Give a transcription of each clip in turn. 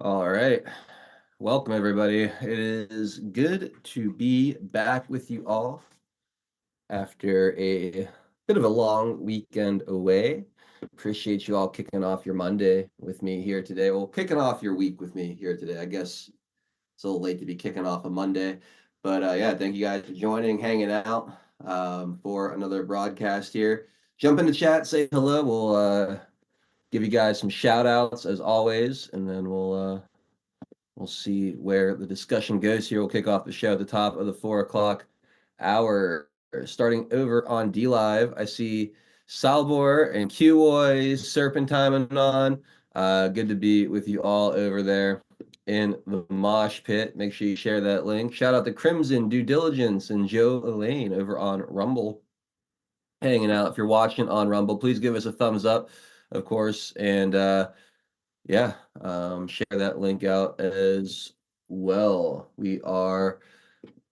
All right. Welcome, everybody. It is good to be back with you all after a bit of a long weekend away. Appreciate you all kicking off your Monday with me here today. Well, kicking off your week with me here today. I guess it's a little late to be kicking off a Monday, but yeah, thank you guys for joining, hanging out for another broadcast here. Jump in the chat, say hello. We'll give you guys some shout outs as always, and then we'll see where the discussion goes here. We'll kick off the show at the top of the 4 o'clock hour. Starting over on D Live, I see Salvor and Qoy, Serpentine and on. Good to be with you all over there in the mosh pit. Make sure you share that link. Shout out to Crimson, Due Diligence, and Joe Elaine over on Rumble. Hanging out. If you're watching on Rumble, please give us a thumbs up, of course. And yeah, share that link out as well. We are,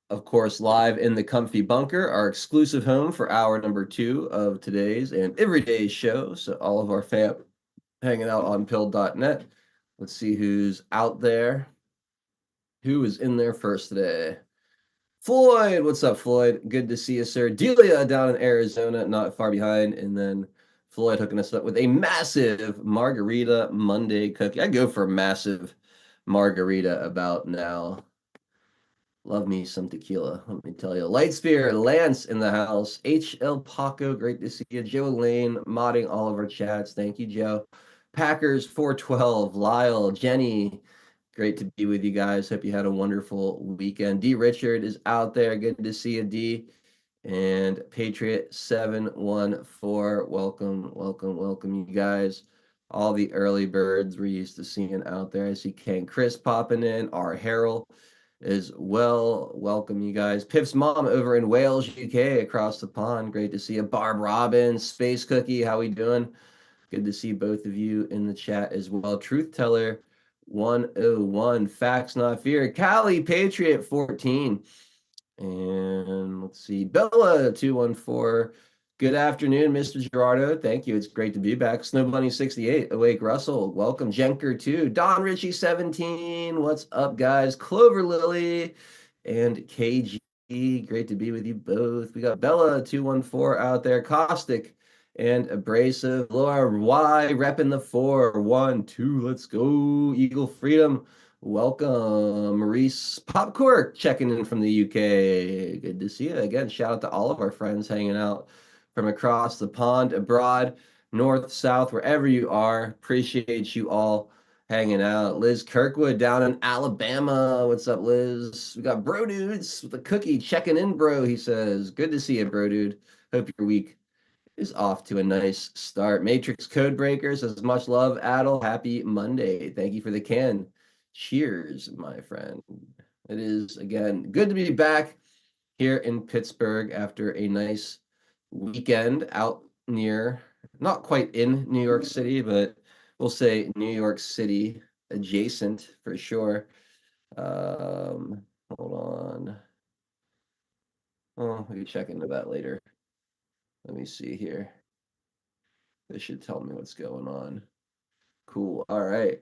of course, live in the Comfy Bunker, our exclusive home for hour number 2 of today's and every day's show. So all of our fam hanging out on pill.net. Let's see who's out there. Who is in there first today? Floyd, what's up, Floyd? Good to see you, sir. Delia down in Arizona, not far behind. And then Floyd hooking us up with a massive margarita Monday cookie. I go for a massive margarita about now. Love me some tequila, let me tell you. Lightspear, Lance in the house. HL Paco, great to see you. Joe Lane modding all of our chats. Thank you, Joe. Packers 412, Lyle, Jenny, great to be with you guys. Hope you had a wonderful weekend. D. Richard is out there. Good to see you, D. And Patriot 714. Welcome, you guys. All the early birds we're used to seeing out there. I see Ken Chris popping in. R. Harrell as well. Welcome, you guys. Pip's mom over in Wales, UK, across the pond. Great to see you. Barb Robbins, Space Cookie, how we doing? Good to see both of you in the chat as well. Truth Teller 101, Facts Not Fear. Cali Patriot 14. And let's see, Bella 214. Good afternoon, Mr. Gerardo. Thank you. It's great to be back. Snow Bunny 68, Awake Russell. Welcome. Jenker 2. Don Ritchie 17. What's up, guys? Clover Lily and KG. Great to be with you both. We got Bella 214 out there. Caustic and Abrasive. Laura Y repping the 4. 1, 2. Let's go. Eagle Freedom. Welcome, Maurice Popcork checking in from the UK. Good to see you again. Shout out to all of our friends hanging out from across the pond, abroad, north, south, wherever you are. Appreciate you all hanging out. Liz Kirkwood down in Alabama. What's up, Liz? We got Bro Dudes with a cookie checking in, bro. He says, good to see you, Bro Dude. Hope your week is off to a nice start. Matrix Codebreaker says, much love, Adel. Happy Monday. Thank you for the can. Cheers, my friend. It is, again, good to be back here in Pittsburgh after a nice weekend out near, not quite in New York City, but we'll say New York City adjacent for sure. Hold on. Oh, we can check into that later. Let me see here. This should tell me what's going on. Cool. All right.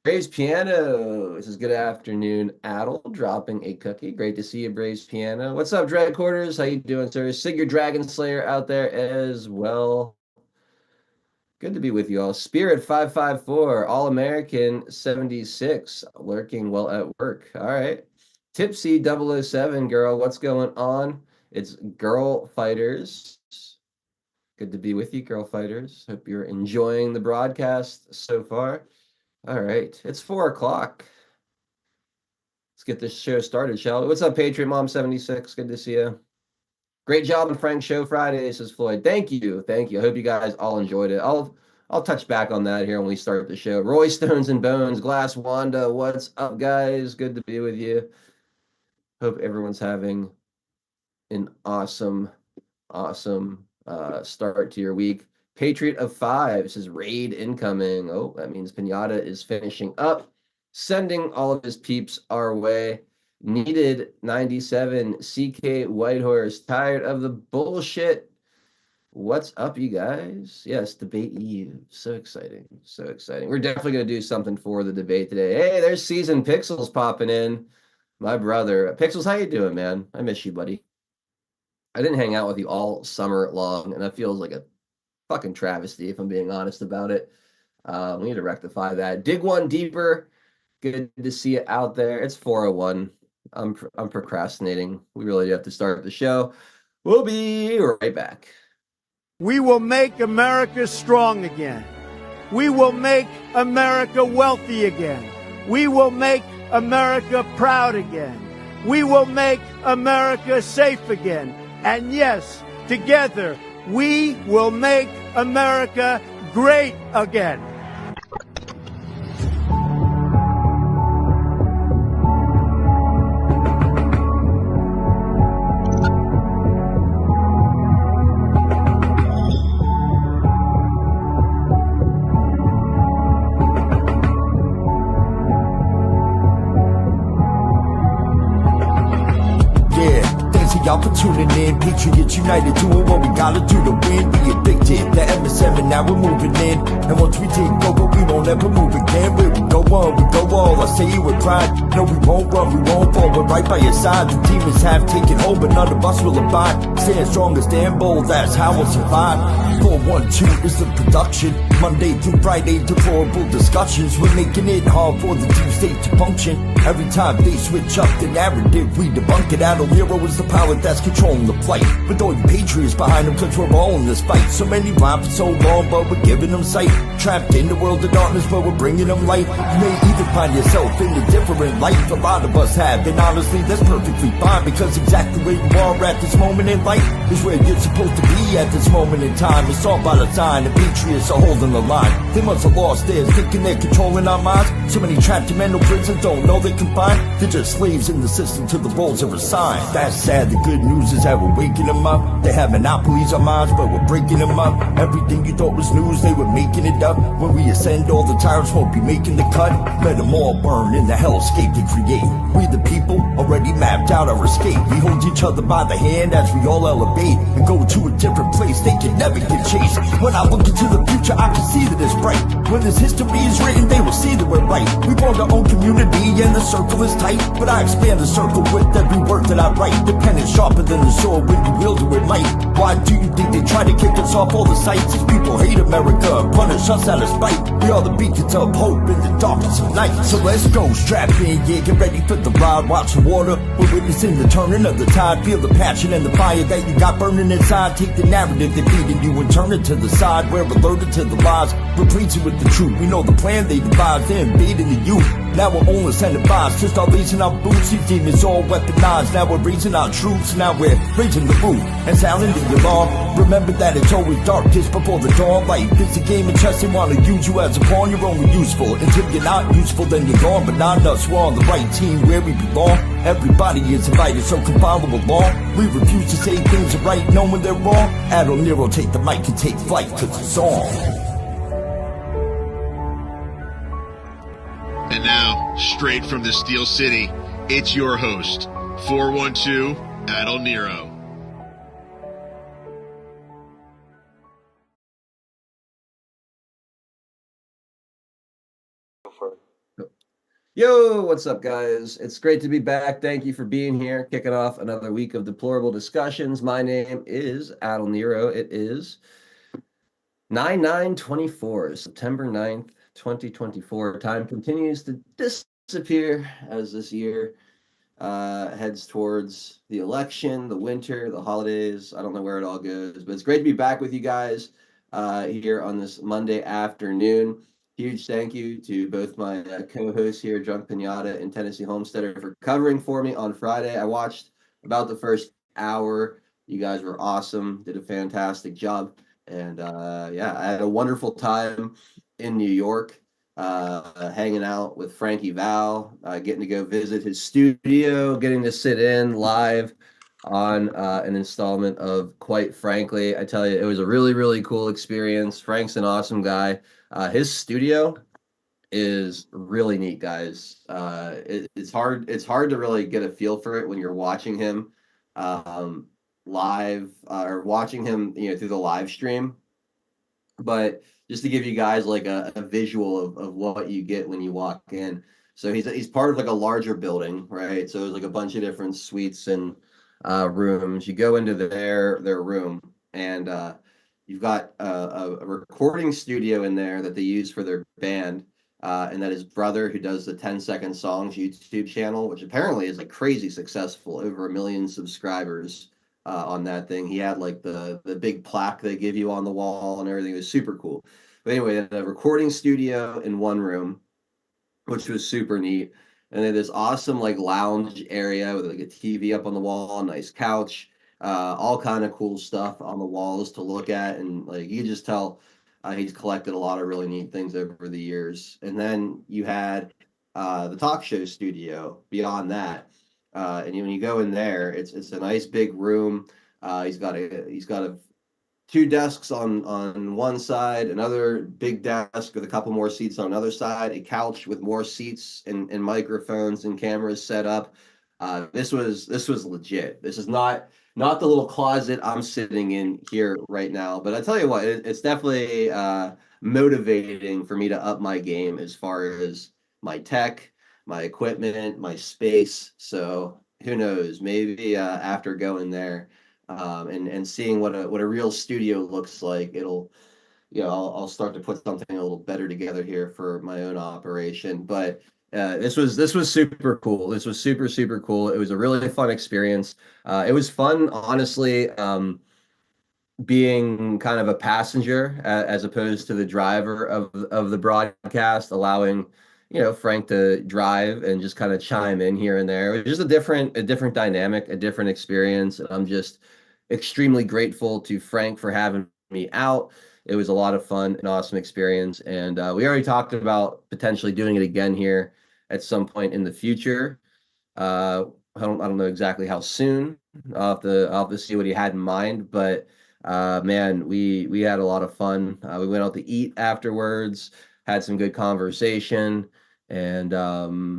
Braves Piano. This is good afternoon. Adel dropping a cookie. Great to see you, Braves Piano. What's up, Dread Quarters? How you doing, sir? Sigurd Dragon Slayer out there as well. Good to be with you all. Spirit 554, All American 76, lurking well at work. All right. Tipsy 007, girl. What's going on? It's Girl Fighters. Good to be with you, Girl Fighters. Hope you're enjoying the broadcast so far. All right, it's 4 o'clock. Let's get this show started, shall we? What's up, Patriot Mom 76? Good to see you. Great job on Frank's Show Friday, says Floyd. Thank you. I hope you guys all enjoyed it. I'll touch back on that here when we start the show. Roy Stones and Bones, Glass Wanda, what's up, guys? Good to be with you. Hope everyone's having an awesome start to your week. Patriot of 5 says raid incoming. Oh, that means Pinata is finishing up, sending all of his peeps our way. Needed 97 CK Whitehorse, tired of the bullshit. What's up, you guys? Yes, debate eve. So exciting. So exciting. We're definitely going to do something for the debate today. Hey, there's Season Pixels popping in. My brother. Pixels, how you doing, man? I miss you, buddy. I didn't hang out with you all summer long, and that feels like a fucking travesty, if I'm being honest about it. We need to rectify that. Dig one deeper. Good to see it out there. It's 4:01. I'm procrastinating. We really do have to start the show. We'll be right back. We will make America strong again. We will make America wealthy again. We will make America proud again. We will make America safe again. And yes, together, we will make America great again. Y'all for tuning in, Patriots United, doing what we gotta do to win. Be addicted, the MSM, and now we're moving in. And once we take over, we won't ever move again. Where we go on, we go all. I say it with pride. No, we won't run, we won't fall. We're right by your side. The demons have taken hold, but none of us will abide. Stand strong and stand bold, that's how we'll survive. 412 is the production. Monday through Friday, deplorable discussions. We're making it hard for the deep state to function. Every time they switch up the narrative, we debunk it. Adult Nero is the power that's controlling the plight. With all you patriots behind them, cause we're all in this fight. So many rhyme for so long, but we're giving them sight. Trapped in the world of darkness, but we're bringing them light. You may either find yourself in a different life. A lot of us have, and honestly, that's perfectly fine. Because exactly where you are at this moment in life is where you're supposed to be at this moment in time. It's all by the sign, the patriots are holding the line. They must have lost theirs, thinking they're controlling our minds. So many trapped in mental prisons don't know they're confined. They're just slaves in the system to the roles they're assigned. That's sad, the good news is that we're waking them up. They have monopolies on minds, but we're breaking them up. Everything you thought was news, they were making it up. When we ascend, all the tyrants won't be making the cut. Let them all burn in the hellscape they create. We the people already mapped out our escape. We hold each other by the hand as we all elevate and go to a different place they can never get chased. When I look into the future, I can see that it's bright. When this history is written, they will see that we're right. We formed our own community and the circle is tight, but I expand the circle with every word that I write. The pen is sharper than the sword when you wield it with might. Why do you think they try to kick us off all the sites? These people hate America and punish us out of spite. We are the beacons of hope in the darkness of night. So let's go, strap in, yeah, get ready for the ride. Watch the water, we're witnessing the turning of the tide. Feel the passion and the fire that you got burning inside. Take the narrative they're feeding you and turn it to the side. We're alerted to the lies, we're preaching with the truth. We know the plan they devised, they're invading the youth. Now we're only incentivized to start raising our boots. These demons all weaponized. Now we're raising our troops. Now we're raising the roof and sounding the alarm. Remember that it's always darkest before the dawn. Life is a game of chess. They want to use you as a pawn. You're only useful until you're not useful, then you're gone. But not us, we're on the right team where we belong. Everybody is invited, so come follow along. We refuse to say things are right knowing they're wrong. Adult Nero, take the mic and take flight, cause it's on. And now, straight from the Steel City, it's your host, 412 Adult Nero. Yo, what's up, guys? It's great to be back. Thank you for being here, kicking off another week of deplorable discussions. My name is Adult Nero. It is 9/9/24, September 9th, 2024. Time continues to disappear as this year heads towards the election, the winter, the holidays. I don't know where it all goes, but it's great to be back with you guys here on this Monday afternoon. Huge thank you to both my co-hosts here, Drunk Pinata and Tennessee Homesteader, for covering for me on Friday. I watched about the first hour. You guys were awesome, did a fantastic job. And yeah, I had a wonderful time in New York, hanging out with Frankie Val, getting to go visit his studio, getting to sit in live on an installment of Quite Frankly. I tell you, it was a really, really cool experience. Frank's an awesome guy. His studio is really neat, guys. It's hard to really get a feel for it when you're watching him. live or watching him, through the live stream. But just to give you guys like a visual of what you get when you walk in. So he's part of like a larger building, right? So there's like a bunch of different suites and rooms. You go into their room, and you've got a recording studio in there that they use for their band. And that his brother, who does the 10-second songs YouTube channel, which apparently is like crazy successful, over 1 million subscribers on that thing. He had like the big plaque they give you on the wall and everything. It was super cool. But anyway, the recording studio in one room, which was super neat. And then this awesome like lounge area with like a TV up on the wall, a nice couch, all kind of cool stuff on the walls to look at, and like you can just tell he's collected a lot of really neat things over the years. And then you had the talk show studio beyond that, and when you go in there, it's a nice big room. He's got a two desks on one side, another big desk with a couple more seats on another side, a couch with more seats and microphones and cameras set up. This was legit. This is not the little closet I'm sitting in here right now. But I tell you what, it's definitely motivating for me to up my game as far as my tech, my equipment, my space. So who knows? Maybe after going there and seeing what a real studio looks like, I'll start to put something a little better together here for my own operation. But this was super cool. This was super super cool. It was a really fun experience. It was fun, honestly. Being kind of a passenger as opposed to the driver of the broadcast, allowing Frank to drive and just kind of chime in here and there. It was just a different dynamic, a different experience. And I'm just extremely grateful to Frank for having me out. It was a lot of fun, an awesome experience, and we already talked about potentially doing it again here at some point in the future. uh, I don't know exactly how soon. I'll have to see what he had in mind, but man, we had a lot of fun. We went out to eat afterwards, had some good conversation, and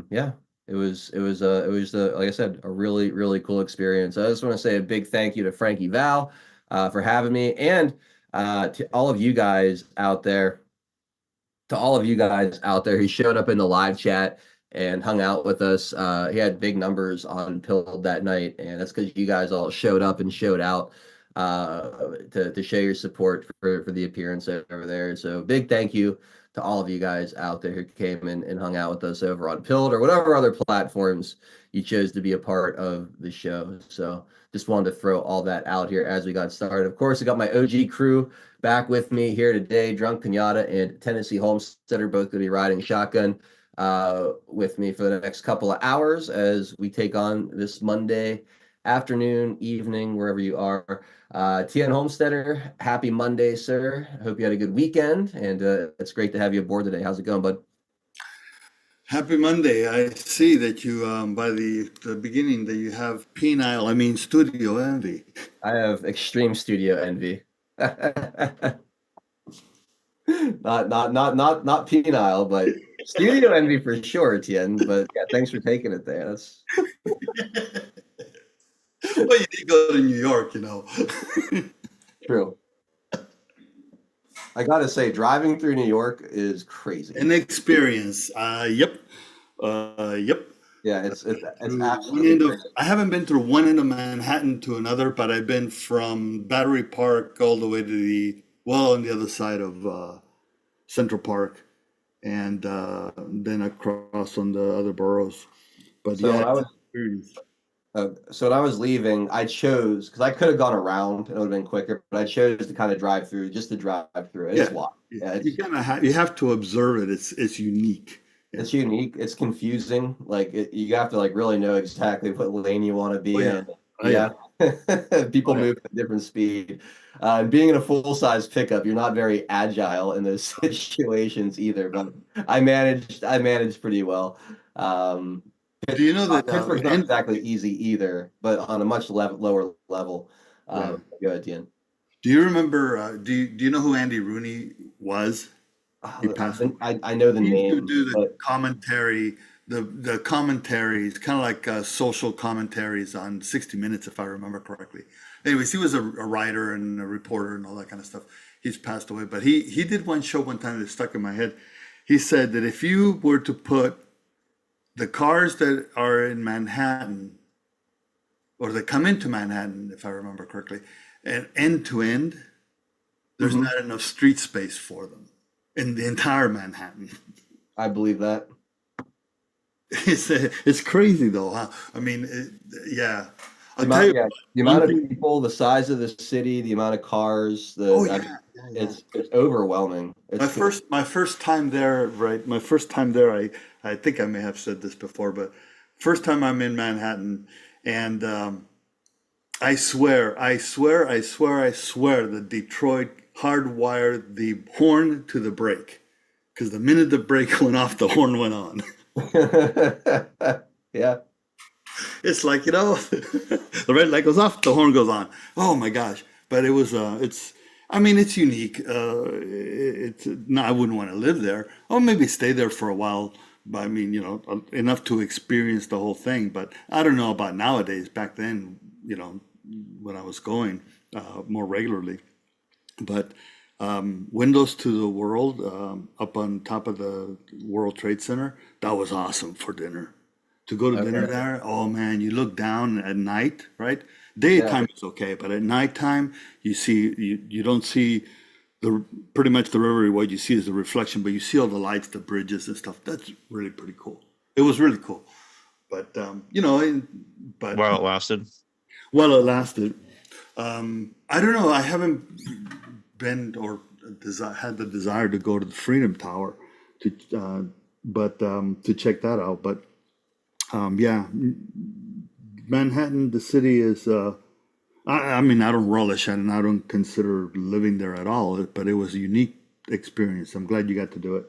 yeah, it was like I said, a really really cool experience. I just want to say a big thank you to Frankie Val for having me, and to all of you guys out there who showed up in the live chat and hung out with us. He had big numbers on Pilled that night, and that's because you guys all showed up and showed out to show your support for the appearance over there. So big thank you to all of you guys out there who came and hung out with us over on Pilled or whatever other platforms you chose to be a part of the show. So just wanted to throw all that out here as we got started. Of course, I got my OG crew back with me here today. Drunk Pinata and Tennessee Homesteader both going to be riding shotgun with me for the next couple of hours as we take on this Monday afternoon, evening, wherever you are. TN Homesteader, happy Monday, sir. Hope you had a good weekend, and it's great to have you aboard today. How's it going, bud? Happy Monday. I see that you, by the beginning, that you have studio envy. I have extreme studio envy. Not penile, but studio envy for sure, Tien. But yeah, thanks for taking it there. That's Well, you did go to New York, true. I gotta say, driving through New York is crazy. An experience. Yep. Yep. Yeah, it's Through one absolutely end of, crazy. I haven't been through one end of Manhattan to another, but I've been from Battery Park all the way to on the other side of Central Park, and then across on the other boroughs. But So when yeah, I it's was an experience. so when I was leaving, I chose because I could have gone around and it would have been quicker, but I chose to kind of drive through, just to drive through it. It's Yeah, wild. Yeah, you kind of you have to observe it. It's unique. Yeah. it's unique. It's confusing. Like you have to like really know exactly what lane you want to Oh be yeah. in. Oh yeah. Yeah, people Oh yeah. move at a different speed. And being in a full-size pickup, you're not very agile in those situations either. But I managed pretty well. Um, Do you know that Pittsburgh's not exactly easy either, but on a much lower level. yeah. Go ahead, Ian. Do you remember? Do you know who Andy Rooney was? He passed away. I know the He used to name, do the but commentary the commentaries, kind of like social commentaries on 60 Minutes, if I remember correctly. Anyways, he was a writer and a reporter and all that kind of stuff. He's passed away, but he did one show one time that stuck in my head. He said that if you were to put the cars that are in Manhattan, or that come into Manhattan, if I remember correctly, and end to end, there's not enough street space for them in the entire Manhattan. I believe that. It's crazy though, huh? I mean, yeah. I'll tell you The one amount of thing. people, the size of the city, the amount of cars, Oh I yeah, mean, yeah, yeah. it's overwhelming. My It's first time there, right? My first time there, I think I may have said this before, but first time I'm in Manhattan, and I swear, that Detroit hardwired the horn to the brake, because the minute the brake went off, the horn went on. yeah. It's like, the red light goes off, the horn goes on. Oh my gosh. But it's unique. It's no, I wouldn't want to live there. Or maybe stay there for a while. But I mean, enough to experience the whole thing. But I don't know about nowadays. Back then, when I was going more regularly. But windows to the world up on top of the World Trade Center, that was awesome for dinner. To go to dinner Okay. there, oh man, you look down at night, right? Yeah. Daytime is okay, but at nighttime, you don't see pretty much the river. What you see is the reflection, but you see all the lights, the bridges and stuff. That's really pretty cool. It was really cool, but but While it lasted. well, it lasted. I don't know. I haven't been or had the desire to go to the Freedom Tower to check that out. But yeah, Manhattan, the city is. I mean, I don't relish it, and I don't consider living there at all. But it was a unique experience. I'm glad you got to do it.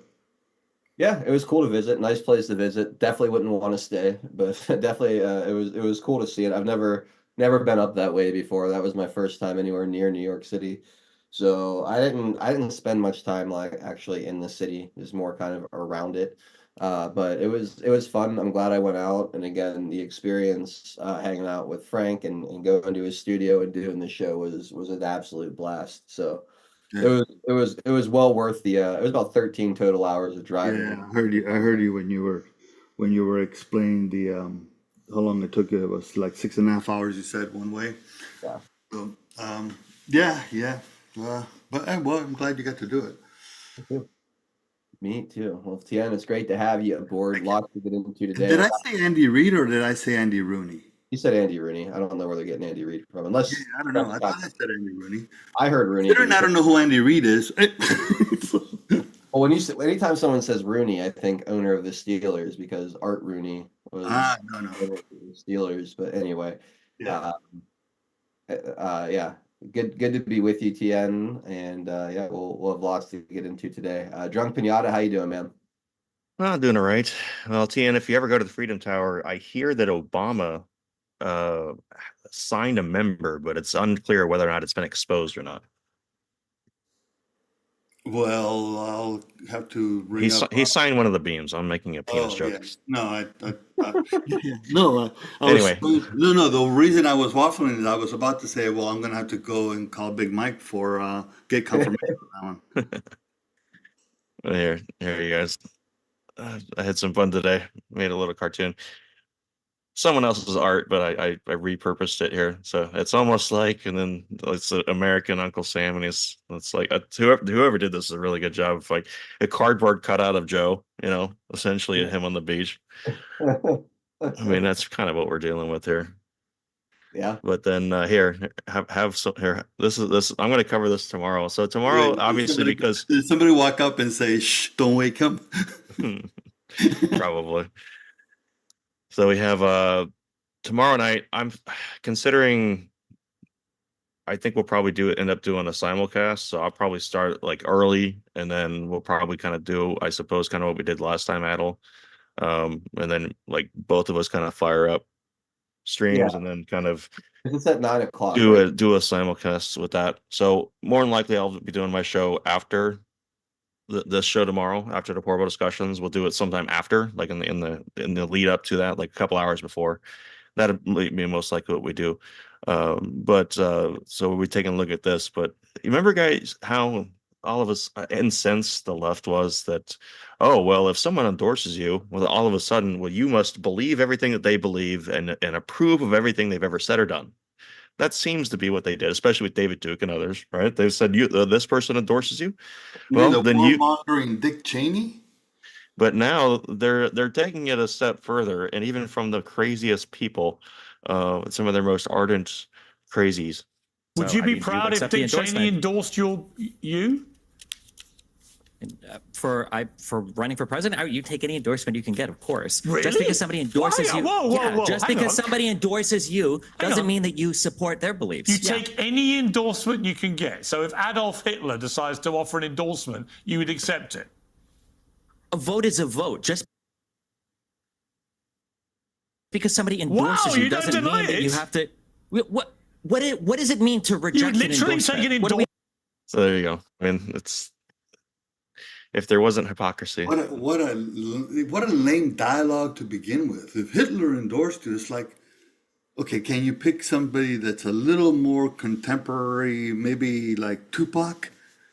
Yeah, it was cool to visit. Nice place to visit. Definitely wouldn't want to stay, but definitely it was cool to see it. I've never been up that way before. That was my first time anywhere near New York City. So I didn't spend much time like actually in the city. It was more kind of around it. But it was fun. I'm glad I went out. And again, the experience hanging out with Frank and going to his studio and doing the show was an absolute blast. So it Yeah, was well worth it was about 13 total hours of yeah. driving. I heard you. I heard you when you were explaining the how long it took you. It was like 6.5 hours. You said one way. Yeah. So, yeah, yeah. But well, I'm glad you got to do it. Me too. Well, Tien, it's great to have you aboard. Thank you. Lots to get into Did today. I say Andy Reid or did I say Andy Rooney? You said Andy Rooney. I don't know where they're getting Andy Reid from, Yeah, unless I don't know. I thought I said Andy Rooney. I heard Rooney. Considering I don't know who Andy Reid is. Well, anytime someone says Rooney, I think owner of the Steelers because Art Rooney was No, no. owner of the Steelers. But anyway, Yeah. yeah, good to be with you, Tien, and yeah, we'll have lots to get into today. Drunk Pinata, how you doing, man? Well, doing all right. Well, TN, if you ever go to the Freedom Tower, I hear that Obama uh signed a member, but it's unclear whether or not it's been exposed or not. Well, I'll have to He ring up. he signed one of the beams. I'm making a penis Oh joke. yeah. No, no. I was Anyway, no. The reason I was waffling is I was about to say, well, I'm gonna have to go and call Big Mike for get confirmation on that one. here you guys. I had some fun today. Made a little cartoon. Someone else's art, but I repurposed it here. So it's almost like, and then it's an American Uncle Sam, and it's like whoever did this is a really good job of like a cardboard cutout of Joe, essentially him on the beach. I mean, that's kind of what we're dealing with here. Yeah. But then here, have some here. This. I'm going to cover this tomorrow. So tomorrow, Wait, obviously, because did somebody walk up and say, "Shh, don't wake him"? probably. So we have tomorrow night. I'm considering. I think we'll probably end up doing a simulcast. So I'll probably start like early, and then we'll probably kind of do, I suppose, kind of what we did last time, Adel. And then like both of us kind of fire up Yeah. streams, and then kind of It's at 9 o'clock, do right? a simulcast with that. So more than likely, I'll be doing my show after this show tomorrow after the Deplorable discussions. We'll do it sometime after, like in the lead up to that, like a couple hours before. That'd be most likely what we do. So we'll be taking a look at this. But you remember, guys, how all of us incensed the left was that, oh, well, if someone endorses you, well, all of a sudden, well, you must believe everything that they believe and approve of everything they've ever said or done. That seems to be what they did, especially with David Duke and others, right? They've said, this person endorses you. Well, then warmongering Dick Cheney. But now they're taking it a step further, and even from the craziest people, some of their most ardent crazies. Would you be proud if Dick Cheney endorsed you? For running for president, you take any endorsement you can get, of course. Really? Just because somebody endorses you, whoa, just because somebody endorses you doesn't mean that you support their beliefs. You take any endorsement you can get. So if Adolf Hitler decides to offer an endorsement, you would accept it. A vote is a vote. Just because somebody endorses you doesn't mean that you have to. What does it mean to reject an endorsement? So there you go. I mean, it's. If there wasn't hypocrisy. What a lame dialogue to begin with. If Hitler endorsed you, it's like, okay, can you pick somebody that's a little more contemporary, maybe like Tupac,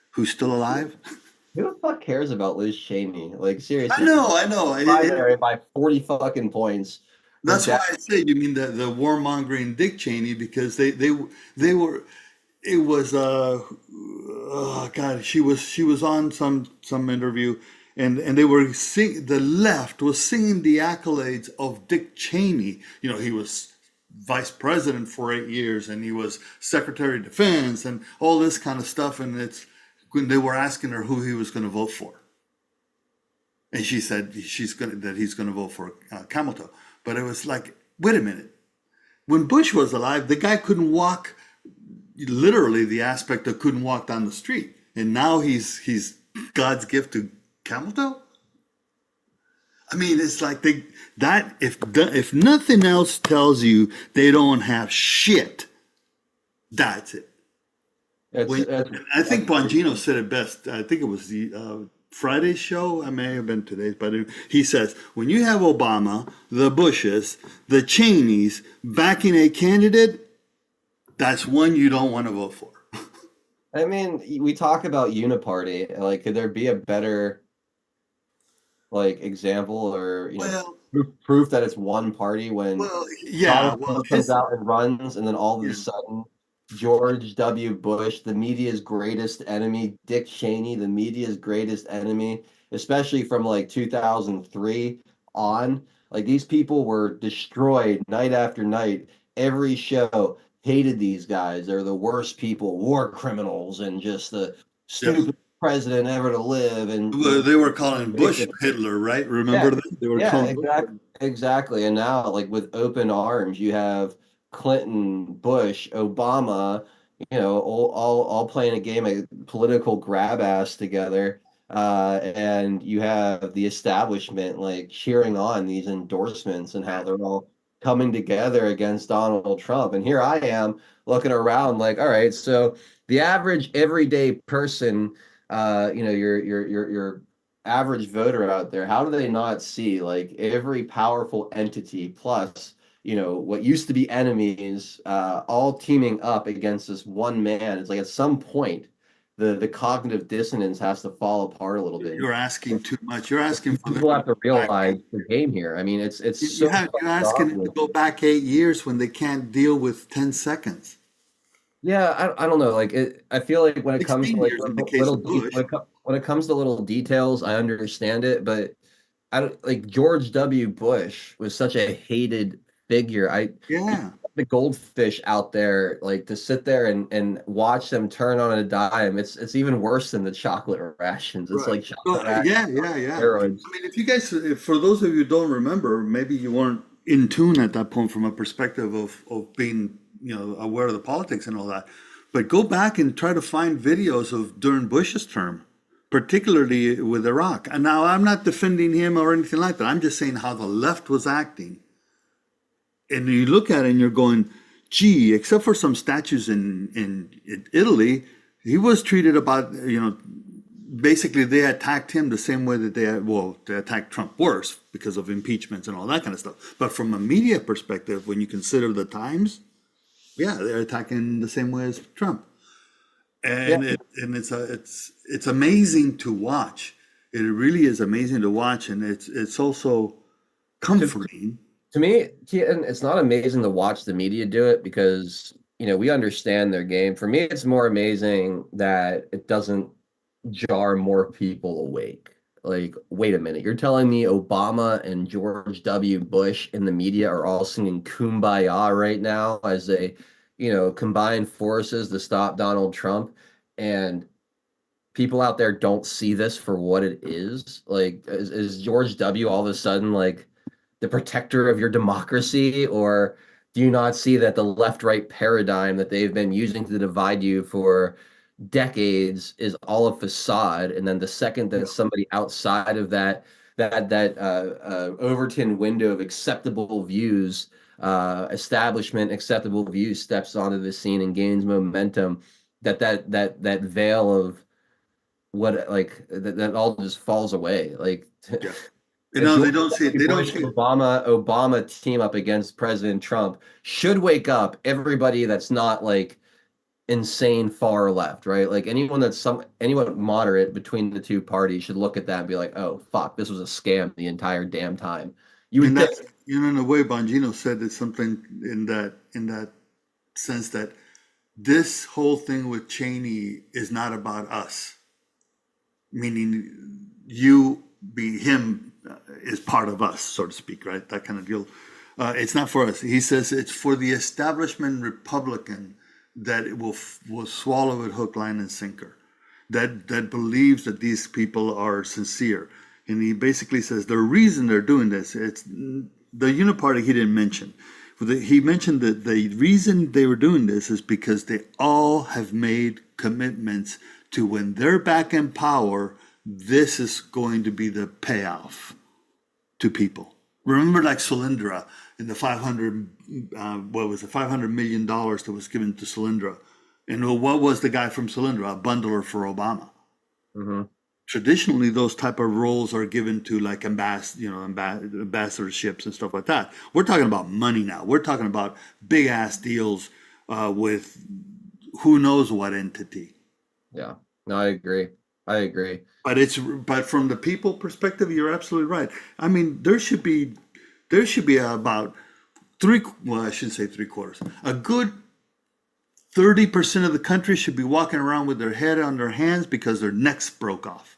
who's still alive? Who the fuck cares about Liz Cheney? Like, seriously. I know. By 40 fucking points. That's why I say you mean the warmongering Dick Cheney, because they were. It was God. She was on some interview, and they were the left was singing the accolades of Dick Cheney. You know, he was vice president for 8 years, and he was Secretary of Defense, and all this kind of stuff. And it's when they were asking her who he was going to vote for, and she said he's going to vote for Hamilton. But it was like, wait a minute. When Bush was alive, the guy couldn't walk. Literally, the aspect of couldn't walk down the street, and now he's God's gift to Hamilton. I mean, it's like if nothing else tells you they don't have shit, that's it. I think Bongino said it best. I think it was the Friday show. I may have been today's, but he says, when you have Obama, the Bushes, the Cheneys backing a candidate, that's one you don't want to vote for. I mean, we talk about uniparty. Like, could there be a better, like, example or proof that it's one party when comes out and runs, and then all of a sudden, George W. Bush, the media's greatest enemy, Dick Cheney, the media's greatest enemy, especially from like 2003 on. Like, these people were destroyed night after night. Every show hated these guys. They're the worst people, war criminals, and just the stupid president ever to live. And they were calling Bush Hitler, right? Remember that? They were calling exactly. And now, like, with open arms, you have Clinton, Bush, Obama, all playing a game of political grab ass together. And you have the establishment like cheering on these endorsements and how they're all coming together against Donald Trump. And here I am looking around like, all right, so the average everyday person, your average voter out there, how do they not see like every powerful entity plus, what used to be enemies, all teaming up against this one man? It's like at some point, the cognitive dissonance has to fall apart a little bit. You're asking too much. You're asking for people have to realize the game here. I mean, it's you're asking them to go back 8 years when they can't deal with 10 seconds. Yeah, I don't know. Like I feel like when it comes to like when it comes to little details, I understand it, but I don't like George W. Bush was such a hated figure. The goldfish out there, like to sit there and watch them turn on a dime. It's even worse than the chocolate rations. It's like chocolate rations. Steroids. I mean, if you guys, for those of you who don't remember, maybe you weren't in tune at that point from a perspective of being, aware of the politics and all that. But go back and try to find videos of during Bush's term, particularly with Iraq. And now I'm not defending him or anything like that. I'm just saying how the left was acting. And you look at it and you're going, gee, except for some statues in Italy, he was treated about, basically they attacked him the same way that they attacked Trump worse because of impeachments and all that kind of stuff. But from a media perspective, when you consider the times, yeah, they're attacking the same way as Trump. And it's amazing to watch. It really is amazing to watch, and it's also comforting. To me, and it's not amazing to watch the media do it because, we understand their game. For me, it's more amazing that it doesn't jar more people awake. Like, wait a minute, you're telling me Obama and George W. Bush in the media are all singing Kumbaya right now as they, combine forces to stop Donald Trump, and people out there don't see this for what it is? Like, is George W. all of a sudden like the protector of your democracy, or do you not see that the left-right paradigm that they've been using to divide you for decades is all a facade? And then the second that somebody outside of that Overton window of acceptable views, establishment acceptable views, steps onto the scene and gains momentum, that veil of what, like, that all just falls away. Like, yeah. They don't see Obama team up against President Trump should wake up everybody that's not like insane far left, right? Like anyone moderate between the two parties should look at that and be like, oh fuck, this was a scam the entire damn time. In a way, Bongino said it's something in that sense that this whole thing with Cheney is not about us, meaning him is part of us, so to speak, right? That kind of deal. It's not for us. He says it's for the establishment Republican that it will swallow it hook, line, and sinker. That believes that these people are sincere. And he basically says the reason they're doing this, it's the uniparty he didn't mention. He mentioned that the reason they were doing this is because they all have made commitments to when they're back in power, this is going to be the payoff to people. Remember, like Solyndra in the $500 million that was given to Solyndra, and what was the guy from Solyndra? A bundler for Obama. Mm-hmm. Traditionally, those type of roles are given to like ambassadorships and stuff like that. We're talking about money now. We're talking about big ass deals with who knows what entity. Yeah, no, I agree. But from the people perspective, you're absolutely right. I mean, there should be about I shouldn't say 3/4. A good 30% of the country should be walking around with their head on their hands because their necks broke off.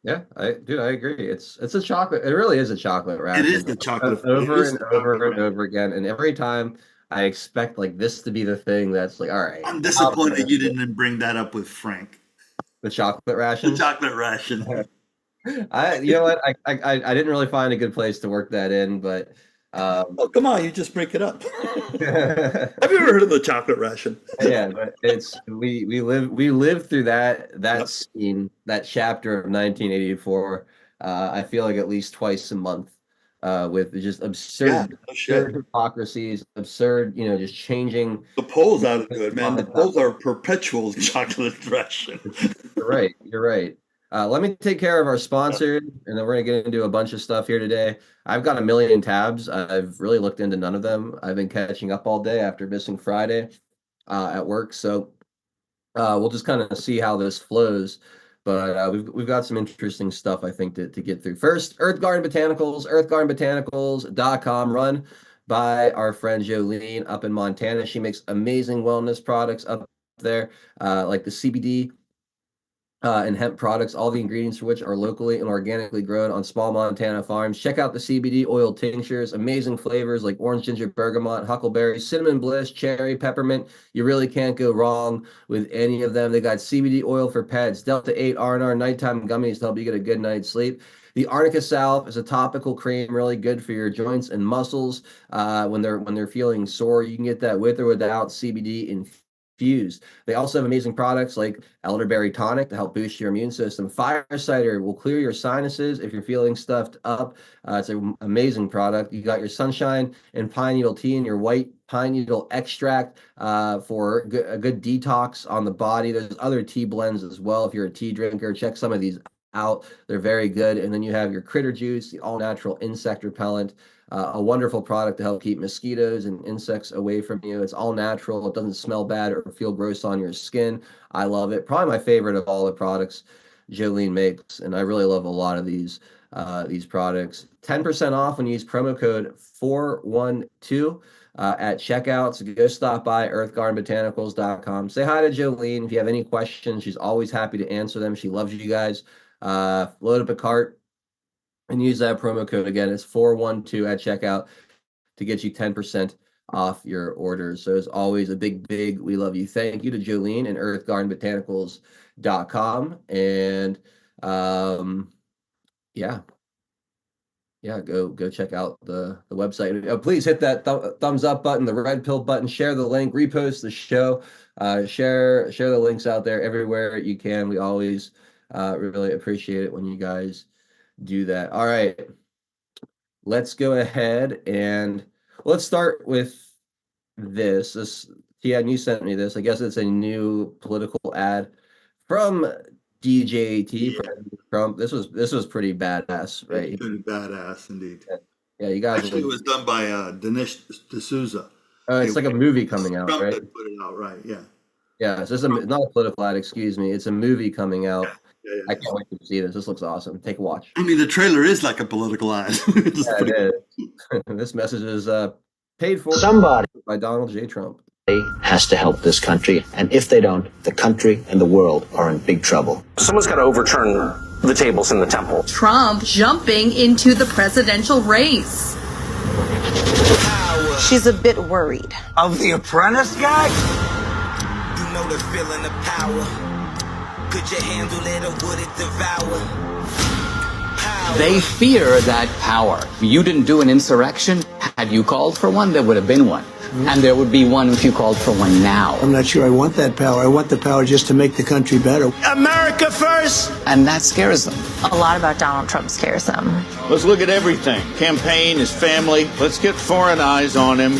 Yeah, I agree. It's a chocolate. It really is a chocolate ration. It is the chocolate over and over again, and every time I expect like this to be the thing that's like, all right. I'm disappointed you didn't bring that up with Frank. The chocolate ration. The chocolate ration. You know what? I didn't really find a good place to work that in, but oh, come on, you just break it up. Have you ever heard of the chocolate ration? Yeah, but we lived through that scene, that chapter of 1984. I feel like at least twice a month, with just absurd hypocrisies, absurd, just changing. The polls out of good, man. The polls are perpetual chocolate ration. You're right. Let me take care of our sponsor, and then we're going to get into a bunch of stuff here today. I've got a million tabs. I've really looked into none of them. I've been catching up all day after missing Friday at work. So we'll just kind of see how this flows. But we've got some interesting stuff, I think, to get through. First, Garden Botanicals, earthgardenbotanicals.com, run by our friend Jolene up in Montana. She makes amazing wellness products up there, like the CBD and hemp products, all the ingredients for which are locally and organically grown on small Montana farms. Check out the CBD oil tinctures, amazing flavors like orange ginger, bergamot, huckleberry, cinnamon bliss, cherry, peppermint. You really can't go wrong with any of them. They got CBD oil for pets, Delta 8 R&R nighttime gummies to help you get a good night's sleep. The Arnica Salve is a topical cream, really good for your joints and muscles when they're feeling sore. You can get that with or without CBD infused. They also have amazing products like elderberry tonic to help boost your immune system. Fire cider will clear your sinuses if you're feeling stuffed up. It's an amazing product. You got your sunshine and pine needle tea and your white pine needle extract for a good detox on the body. There's other tea blends as well. If you're a tea drinker, check some of these out. They're very good. And then you have your critter juice, the all natural insect repellent, a wonderful product to help keep mosquitoes and insects away from you. It's all natural. It doesn't smell bad or feel gross on your skin. I love it. Probably my favorite of all the products Jolene makes, and I really love a lot of these products. 10% off when you use promo code 412 at checkout. So go stop by earthgardenbotanicals.com. Say hi to Jolene. If you have any questions, she's always happy to answer them. She loves you guys. Load up a cart and use that promo code. Again, it's 412 at checkout to get you 10% off your orders. So as always, a big we love you. Thank you to Jolene and earthgardenbotanicals.com. And go check out the website. Please hit that thumbs up button, the red pill button, share the link, repost the show, share the links out there everywhere you can. We always really appreciate it when you guys do that. All right, let's go ahead and let's start with this. Tian, you sent me this. I guess it's a new political ad from DJT, President Trump. This was pretty badass, right? Pretty badass indeed. Yeah, you guys. Actually, it was done by Dinesh D'Souza. It's like a movie coming out, Trump right? put it out, right? Yeah. Yeah, so it's not a political ad, excuse me. It's a movie coming out. Yeah. I can't wait to see this. This looks awesome. Take a watch. I mean, the trailer is like a political ad. It is. This message is paid for by Donald J. Trump. Has to help this country, and if they don't, the country and the world are in big trouble. Someone's got to overturn the tables in the temple. Trump jumping into the presidential race. She's a bit worried. Of the Apprentice guy? You know the feeling of power. Could you handle it or would it devour? They fear that power. You didn't do an insurrection. Had you called for one, there would have been one. And there would be one if you called for one now. I'm not sure I want that power. I want the power just to make the country better. America first! And that scares them. A lot about Donald Trump scares them. Let's look at everything. Campaign, his family. Let's get foreign eyes on him.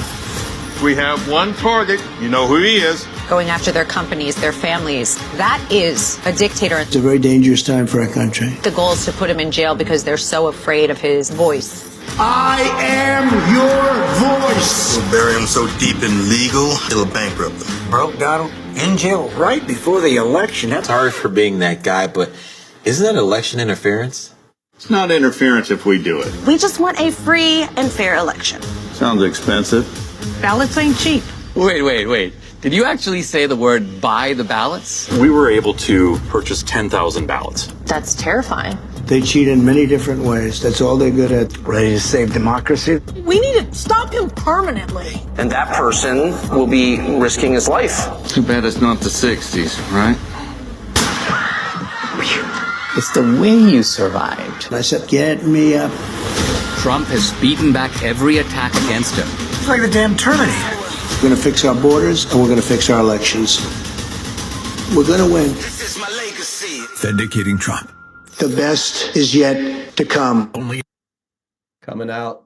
We have one target. You know who he is. Going after their companies, their families. That is a dictator. It's a very dangerous time for our country. The goal is to put him in jail because they're so afraid of his voice. I am your voice. We'll bury him so deep in legal, it'll bankrupt them. Broke Donald in jail right before the election. That's sorry for being that guy, but isn't that election interference? It's not interference if we do it. We just want a free and fair election. Sounds expensive. Ballots ain't cheap. Wait. Did you actually say the word buy the ballots? We were able to purchase 10,000 ballots. That's terrifying. They cheat in many different ways. That's all they're good at. Ready to save democracy? We need to stop him permanently. And that person will be risking his life. Too bad it's not the 60s, right? It's the way you survived. I said, get me up. Trump has beaten back every attack against him. It's like the damn Terminator. We're going to fix our borders, and we're going to fix our elections. We're going to win. This is my legacy. Vindicating Trump. The best is yet to come. Coming out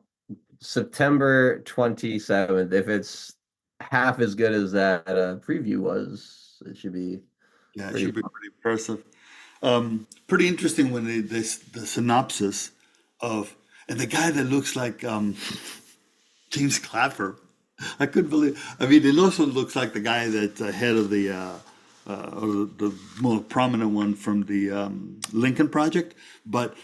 September 27th. If it's half as good as that preview was, it should be. Yeah, it should be pretty impressive. Pretty interesting when the synopsis of, and the guy that looks like James Clapper. I couldn't believe. I mean, it also looks like the guy that's head of the more prominent one from the Lincoln Project. But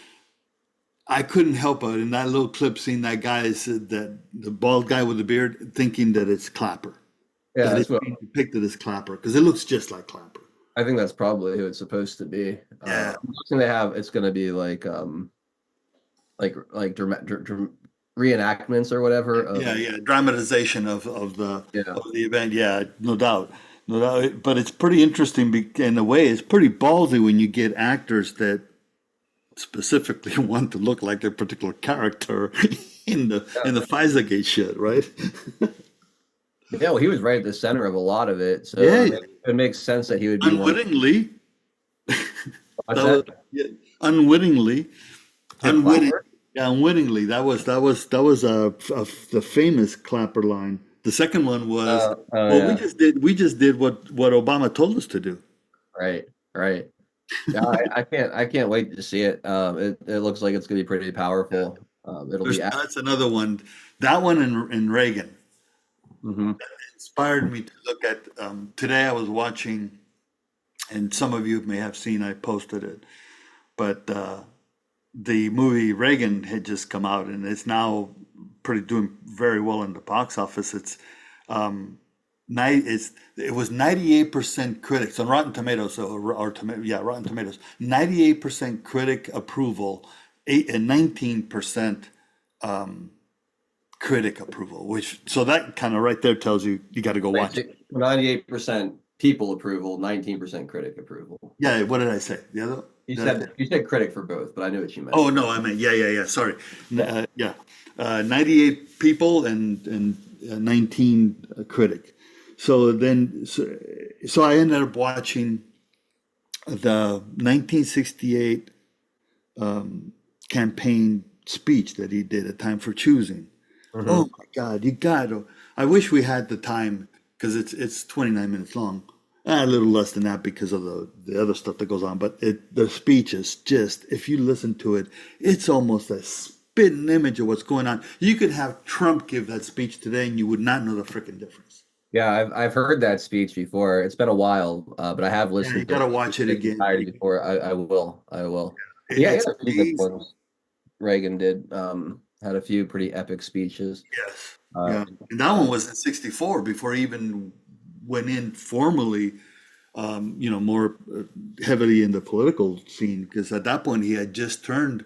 I couldn't help but in that little clip seeing that guy that the bald guy with the beard thinking that it's Clapper. Yeah, that it's being depicted as Clapper because it looks just like Clapper. I think that's probably who it's supposed to be. Yeah, it's going to be like reenactments or whatever. Dramatization of the event. Yeah, no doubt. But it's pretty interesting in a way. It's pretty ballsy when you get actors that specifically want to look like a particular character in the FISA-gate shit, right? Yeah, well, he was right at the center of a lot of it, so Yeah, it makes sense that he would be unwittingly. What's that was, that? yeah, unwittingly, Hit unwitting, Clapper? yeah, unwittingly. That was the famous Clapper line. The second one was, well, Yeah. we just did what Obama told us to do. Right, right. Yeah, I can't wait to see it. It looks like it's gonna be pretty powerful. It'll be That's another one. That one in Reagan Mhm. inspired me to look at. Today I was watching, and some of you may have seen. I posted it, but the movie Reagan had just come out, and it's now doing very well in the box office. It was 98% critics on Rotten Tomatoes, Rotten Tomatoes, 98% critic approval, and 19% critic approval. So that kind of right there tells you got to go watch it. 98% people approval, 19% critic approval. Yeah, what did I say? The other. You said critic for both, but I knew what you meant. Oh no, I meant yeah. Sorry, 98 people and 19 critic. So I ended up watching the 1968 campaign speech that he did, A Time for Choosing. Mm-hmm. Oh my God, you got to! I wish we had the time because it's 29 minutes long. A little less than that because of the other stuff that goes on. But the speech is just, if you listen to it, it's almost a spitting image of what's going on. You could have Trump give that speech today and you would not know the freaking difference. Yeah, I've heard that speech before. It's been a while, but I have listened. You gotta watch it again. Before I will. Yeah, good ones. Reagan did had a few pretty epic speeches. Yes, and that one was in '64 before he even went in formally, more heavily in the political scene. Because at that point he had just turned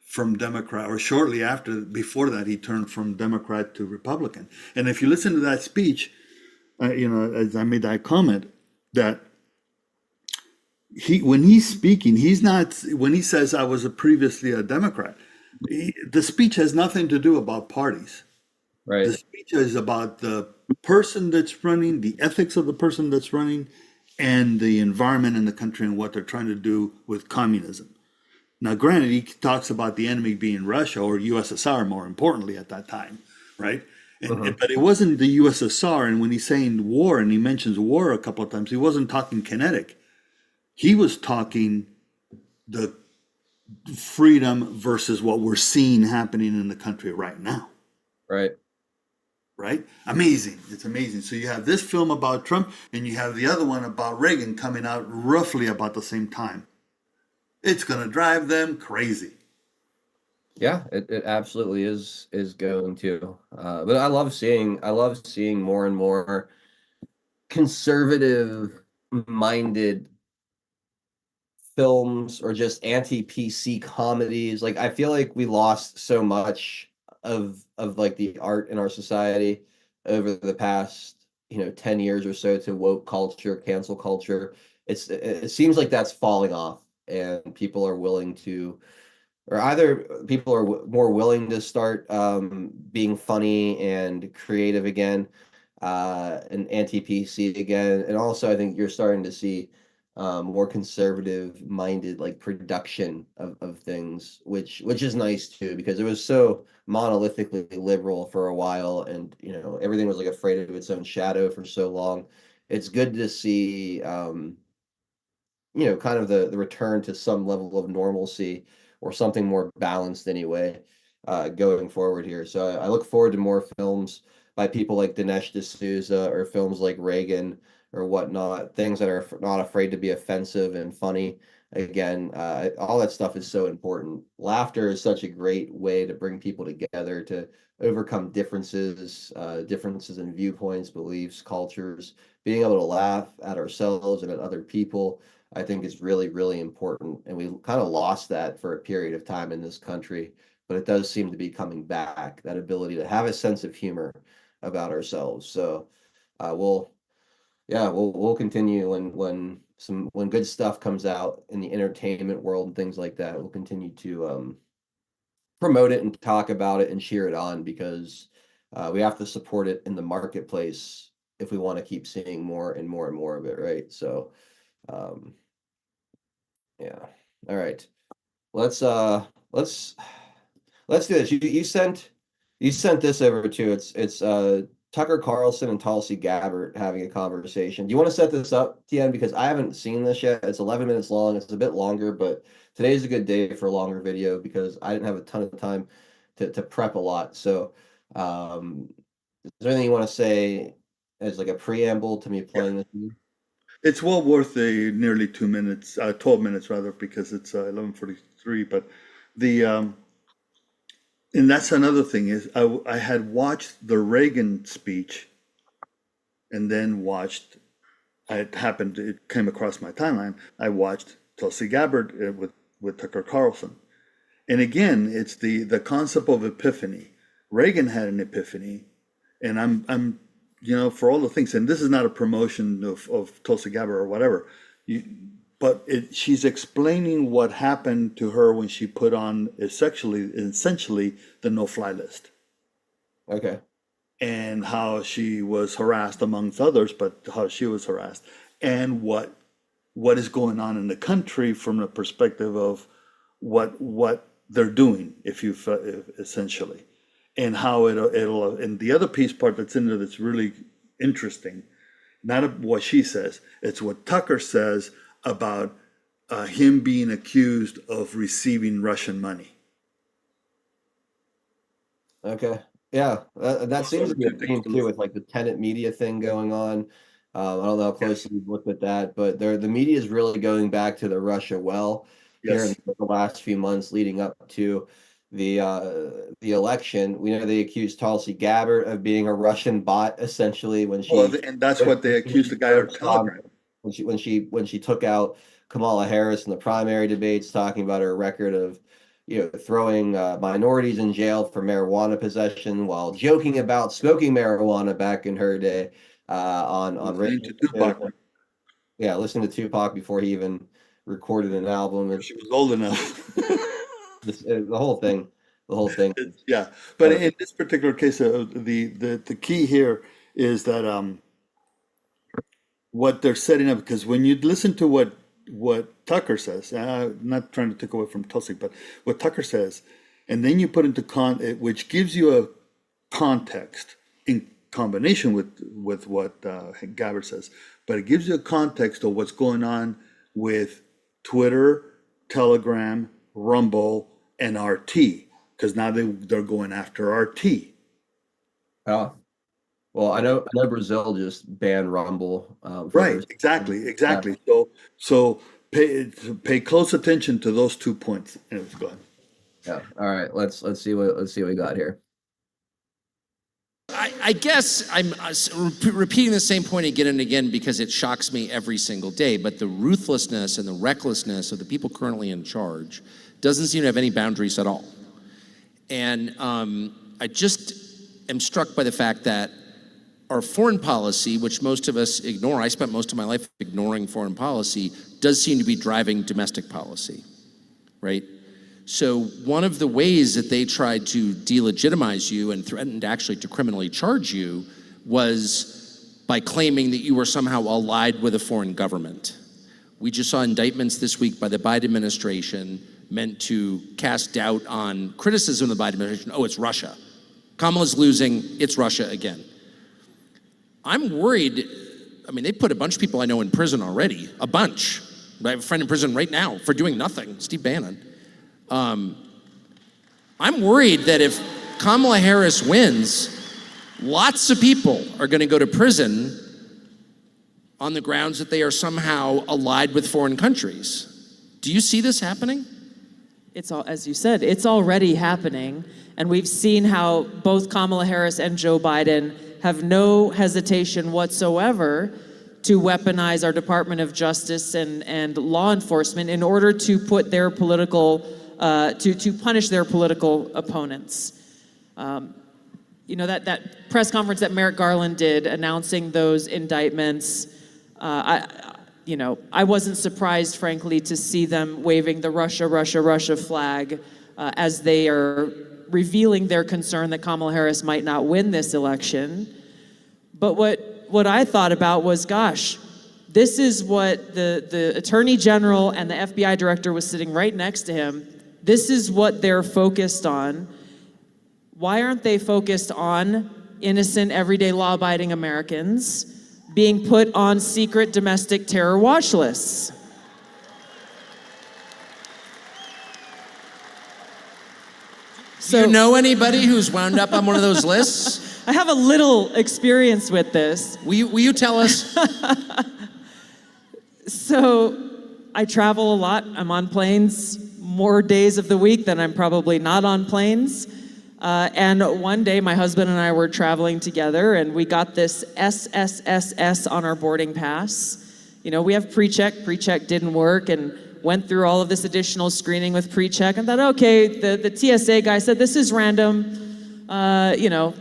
from Democrat, or shortly before that he turned from Democrat to Republican. And if you listen to that speech. As I made that comment, that when he's speaking, when he says I was previously a Democrat, the speech has nothing to do about parties. Right. The speech is about the person that's running, the ethics of the person that's running, and the environment in the country and what they're trying to do with communism. Now, granted, he talks about the enemy being Russia or USSR, more importantly at that time, right? But it wasn't the USSR, and when he's saying war, and he mentions war a couple of times, he wasn't talking kinetic. He was talking the freedom versus what we're seeing happening in the country right now. Right. Amazing. It's amazing. So you have this film about Trump, and you have the other one about Reagan coming out roughly about the same time. It's going to drive them crazy. Yeah, it absolutely is going to. But I love seeing more and more conservative minded films or just anti-PC comedies. Like I feel like we lost so much of like the art in our society over the past 10 years or so to woke culture, cancel culture. It seems like that's falling off, and people are willing to, or either people are more willing to start being funny and creative again, and anti-PC again. And also I think you're starting to see more conservative minded like production of things, which is nice too, because it was so monolithically liberal for a while, and everything was like afraid of its own shadow for so long. It's good to see kind of the return to some level of normalcy, or something more balanced anyway, going forward here. So I look forward to more films by people like Dinesh D'Souza, or films like Reagan or whatnot, things that are not afraid to be offensive and funny. Again, all that stuff is so important. Laughter is such a great way to bring people together, to overcome differences in viewpoints, beliefs, cultures. Being able to laugh at ourselves and at other people, I think, is really, really important. And we kind of lost that for a period of time in this country, but it does seem to be coming back, that ability to have a sense of humor about ourselves. So we'll continue when good stuff comes out in the entertainment world and things like that. We'll continue to promote it and talk about it and cheer it on, because we have to support it in the marketplace if we want to keep seeing more and more and more of it, right? So, yeah. All right. Let's do this. You sent this over too. It's Tucker Carlson and Tulsi Gabbard having a conversation. Do you want to set this up, Tien? Because I haven't seen this yet. It's 11 minutes long. It's a bit longer, but today's a good day for a longer video because I didn't have a ton of time to prep a lot. So, is there anything you want to say as like a preamble to me playing this? It's well worth the nearly 2 minutes, 12 minutes rather, because it's 11:43. But and that's another thing is I had watched the Reagan speech, and then it came across my timeline. I watched Tulsi Gabbard with Tucker Carlson, and again, it's the concept of epiphany. Reagan had an epiphany, and I'm for all the things, and this is not a promotion of Tulsi Gabbard or whatever, but she's explaining what happened to her when she put on essentially the no-fly list. Okay. And how she was harassed amongst others, but how she was harassed, and what is going on in the country from the perspective of what they're doing, if essentially. And how it'll and the other part that's in there that's really interesting, not what she says, it's what Tucker says about him being accused of receiving Russian money. Okay, yeah, that seems to be a theme too with like the tenant media thing going on. I don't know how closely you've looked at that, but the media is really going back to the Russia well here in the last few months leading up to the election. We know they accused Tulsi Gabbard of being a Russian bot, essentially, when she. Well, and that's what they accused the guy of Telegram. When she took out Kamala Harris in the primary debates, talking about her record of throwing minorities in jail for marijuana possession while joking about smoking marijuana back in her day on radio. Yeah, listening to Tupac before he even recorded an album. She was old enough. The whole thing. Yeah, but in this particular case, the key here is that what they're setting up, because when you listen to what Tucker says, I'm not trying to take away from Tulsi, but what Tucker says, and then you put into which gives you a context in combination with what Gabbard says, but it gives you a context of what's going on with Twitter, Telegram, Rumble, and RT, because now they're going after RT. Oh, well, I know Brazil just banned Rumble. Right, exactly. So pay close attention to those 2 points. Anyways, go ahead. Yeah. All right. Let's see what we got here. I guess I'm repeating the same point again and again because it shocks me every single day. But the ruthlessness and the recklessness of the people currently in charge doesn't seem to have any boundaries at all. And I just am struck by the fact that our foreign policy, which most of us ignore, I spent most of my life ignoring foreign policy, does seem to be driving domestic policy, right? So one of the ways that they tried to delegitimize you and threatened actually to criminally charge you was by claiming that you were somehow allied with a foreign government. We just saw indictments this week by the Biden administration meant to cast doubt on criticism of the Biden administration. Oh, it's Russia. Kamala's losing, it's Russia again. I'm worried, I mean, they put a bunch of people I know in prison already, a bunch. I have a friend in prison right now for doing nothing, Steve Bannon. I'm worried that if Kamala Harris wins, lots of people are going to go to prison on the grounds that they are somehow allied with foreign countries. Do you see this happening? It's all, as you said, it's already happening. And we've seen how both Kamala Harris and Joe Biden have no hesitation whatsoever to weaponize our Department of Justice and law enforcement in order to put their political, to punish their political opponents. That press conference that Merrick Garland did announcing those indictments, I wasn't surprised, frankly, to see them waving the Russia flag as they are revealing their concern that Kamala Harris might not win this election. But what what I thought about was, gosh, this is what the Attorney General and the FBI Director was sitting right next to him. This is what they're focused on. Why aren't they focused on innocent, everyday law-abiding Americans being put on secret domestic terror watch lists? Do you know anybody who's wound up on one of those lists? I have a little experience with this. Will you tell us? So I travel a lot. I'm on planes more days of the week than I'm probably not on planes. And one day my husband and I were traveling together and we got this SSSS on our boarding pass. You know, we have pre-check. Pre-check didn't work and went through all of this additional screening with pre-check and thought, okay, the TSA guy said, this is random, you know,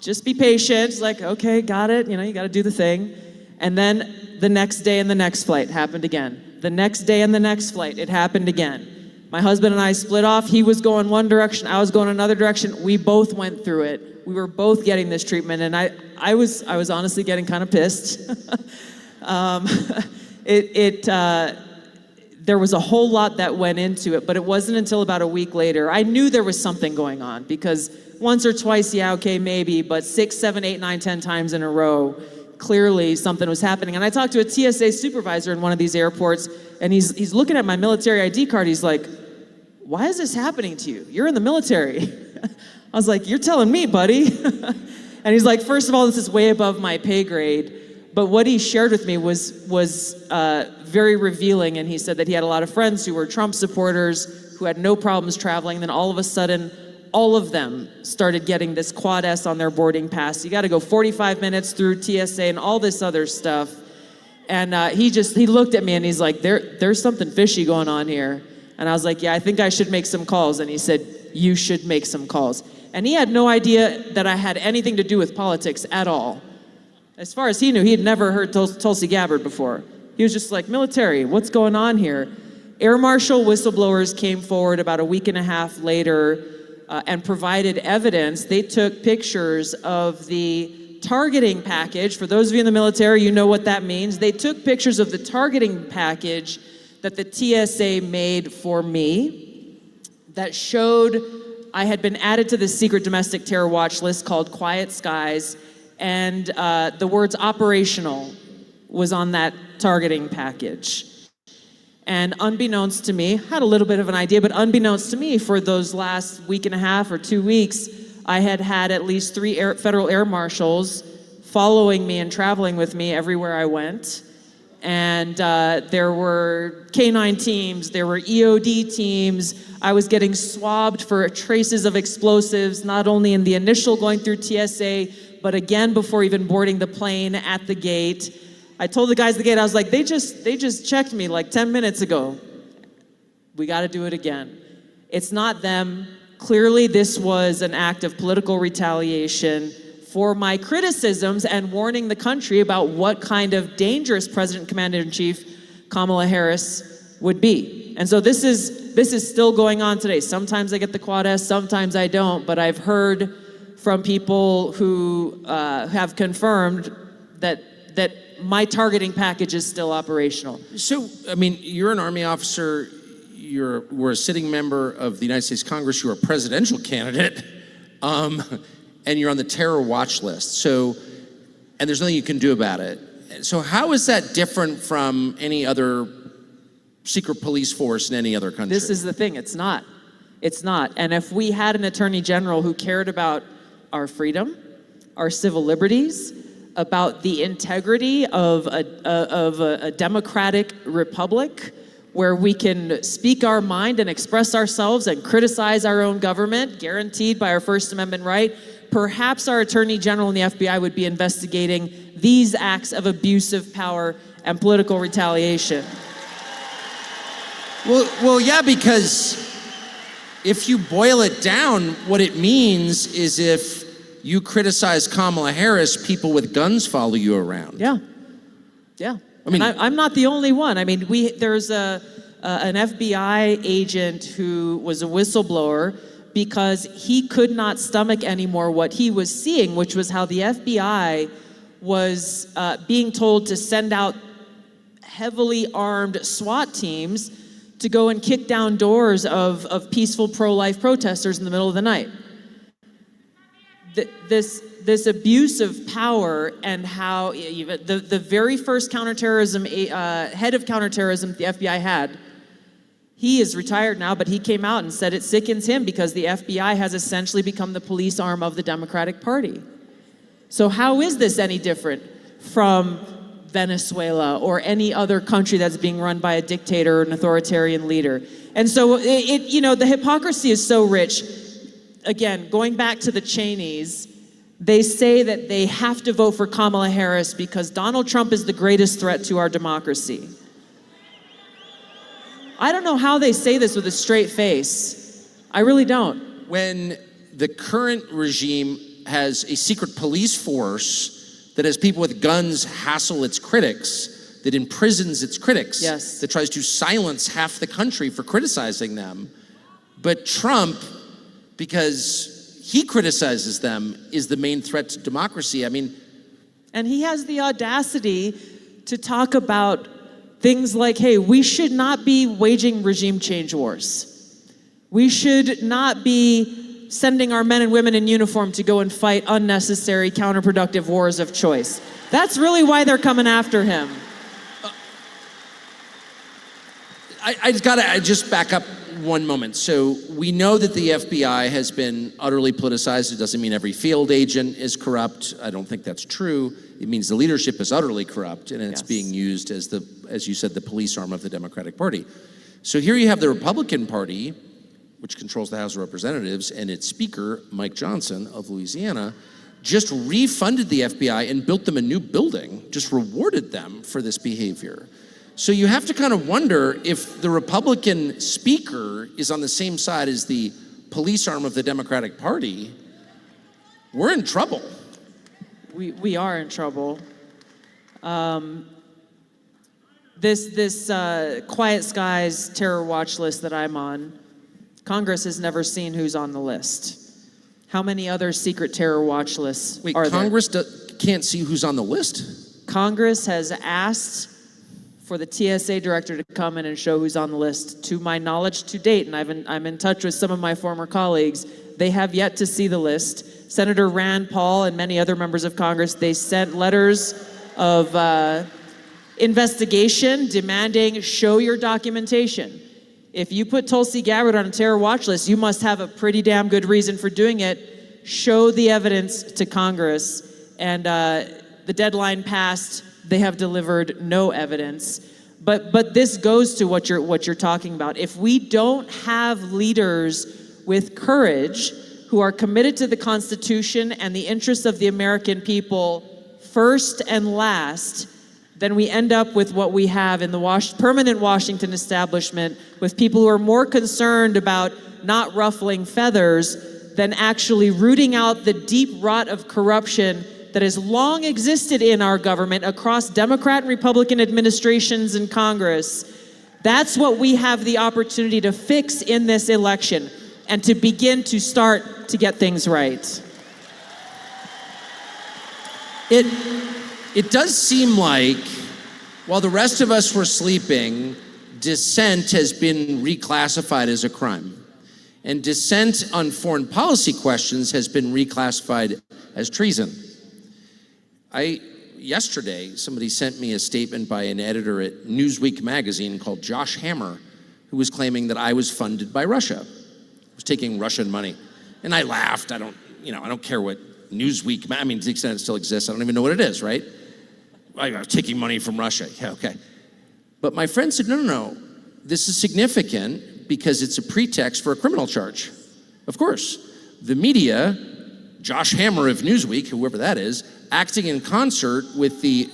just be patient. It's like, okay, got it. You know, you got to do the thing. And then the next day and the next flight happened again. The next day and the next flight, it happened again. My husband and I split off. He was going one direction, I was going another direction. We both went through it. We were both getting this treatment, and I was honestly getting kind of pissed. There was a whole lot that went into it, but it wasn't until about a week later. I knew there was something going on because once or twice, yeah, okay, maybe, but 6, 7, 8, 9, 10 times in a row, clearly something was happening. And I talked to a TSA supervisor in one of these airports, and he's looking at my military ID card. He's like, why is this happening to you? You're in the military. I was like, you're telling me, buddy. And he's like, first of all, this is way above my pay grade. But what he shared with me was very revealing, and he said that he had a lot of friends who were Trump supporters, who had no problems traveling, then all of a sudden, all of them started getting this Quad S on their boarding pass. You gotta go 45 minutes through TSA and all this other stuff. And he looked at me and he's like, there's something fishy going on here. And I was like, yeah, I think I should make some calls. And he said, you should make some calls. And he had no idea that I had anything to do with politics at all. As far as he knew, he had never heard Tulsi Gabbard before. He was just like, military, what's going on here? Air Marshal whistleblowers came forward about a week and a half later and provided evidence. They took pictures of the targeting package. For those of you in the military, you know what that means. They took pictures of the targeting package that the TSA made for me that showed I had been added to the secret domestic terror watch list called Quiet Skies. And the words operational was on that targeting package. And unbeknownst to me, had a little bit of an idea, but unbeknownst to me, for those last week and a half or 2 weeks, I had at least 3 federal air marshals following me and traveling with me everywhere I went. And there were K-9 teams, there were EOD teams. I was getting swabbed for traces of explosives, not only in the initial going through TSA, but again before even boarding the plane at the gate. I told the guys at the gate, I was like, they just checked me like 10 minutes ago. We got to do it again. It's not them. Clearly, this was an act of political retaliation for my criticisms and warning the country about what kind of dangerous President Commander-in-Chief Kamala Harris would be. And so this is still going on today. Sometimes I get the Quad S, sometimes I don't, but I've heard from people who have confirmed that my targeting package is still operational. So, I mean, you're an Army officer, we're a sitting member of the United States Congress, you're a presidential candidate, and you're on the terror watch list. So, and there's nothing you can do about it. So how is that different from any other secret police force in any other country? This is the thing, it's not. It's not. And if we had an attorney general who cared about our freedom, our civil liberties, about the integrity of a democratic republic where we can speak our mind and express ourselves and criticize our own government, guaranteed by our First Amendment right, perhaps our Attorney General and the FBI would be investigating these acts of abuse of power and political retaliation. Well, yeah, because if you boil it down, what it means is if you criticize Kamala Harris, people with guns follow you around. Yeah. I mean, I'm not the only one. I mean, there's an FBI agent who was a whistleblower because he could not stomach anymore what he was seeing, which was how the FBI was being told to send out heavily armed SWAT teams to go and kick down doors of peaceful pro-life protesters in the middle of the night. This abuse of power, and how even the very first counterterrorism head of counterterrorism the FBI had, he is retired now, but he came out and said it sickens him because the FBI has essentially become the police arm of the Democratic Party. So how is this any different from Venezuela or any other country that's being run by a dictator or an authoritarian leader? And so the hypocrisy is so rich. Again, going back to the Cheneys, they say that they have to vote for Kamala Harris because Donald Trump is the greatest threat to our democracy. I don't know how they say this with a straight face. I really don't. When the current regime has a secret police force that has people with guns hassle its critics, that imprisons its critics, yes, that tries to silence half the country for criticizing them, but Trump, because he criticizes them, is the main threat to democracy. I mean, and he has the audacity to talk about things like, hey, we should not be waging regime change wars. We should not be sending our men and women in uniform to go and fight unnecessary, counterproductive wars of choice. That's really why they're coming after him. I just back up one moment. So we know that the FBI has been utterly politicized. It doesn't mean every field agent is corrupt. I don't think that's true. It means the leadership is utterly corrupt, and it's being used as as you said, the police arm of the Democratic Party. So here you have the Republican Party, which controls the House of Representatives, and its Speaker, Mike Johnson of Louisiana, just refunded the FBI and built them a new building, just rewarded them for this behavior. So you have to kind of wonder if the Republican Speaker is on the same side as the police arm of the Democratic Party. We're in trouble. We are in trouble. This Quiet Skies terror watch list that I'm on, Congress has never seen who's on the list. How many other secret terror watch lists are there? Congress can't see who's on the list? Congress has asked for the TSA director to come in and show who's on the list. To my knowledge to date, and I'm in touch with some of my former colleagues, they have yet to see the list. Senator Rand Paul and many other members of Congress, they sent letters of investigation demanding, show your documentation. If you put Tulsi Gabbard on a terror watch list, you must have a pretty damn good reason for doing it. Show the evidence to Congress. And the deadline passed. They have delivered no evidence. But this goes to what you're talking about. If we don't have leaders with courage who are committed to the Constitution and the interests of the American people first and last, then we end up with what we have in the permanent Washington establishment, with people who are more concerned about not ruffling feathers than actually rooting out the deep rot of corruption that has long existed in our government across Democrat and Republican administrations in Congress. That's what we have the opportunity to fix in this election and to begin to start to get things right. It does seem like, while the rest of us were sleeping, dissent has been reclassified as a crime. And dissent on foreign policy questions has been reclassified as treason. Yesterday, somebody sent me a statement by an editor at Newsweek magazine called Josh Hammer, who was claiming that I was funded by Russia. I was taking Russian money. And I laughed. I don't care what Newsweek, to the extent it still exists, I don't even know what it is, right? I was taking money from Russia. Yeah, okay. But my friend said, no. This is significant because it's a pretext for a criminal charge. Of course. The media, Josh Hammer of Newsweek, whoever that is, acting in concert with the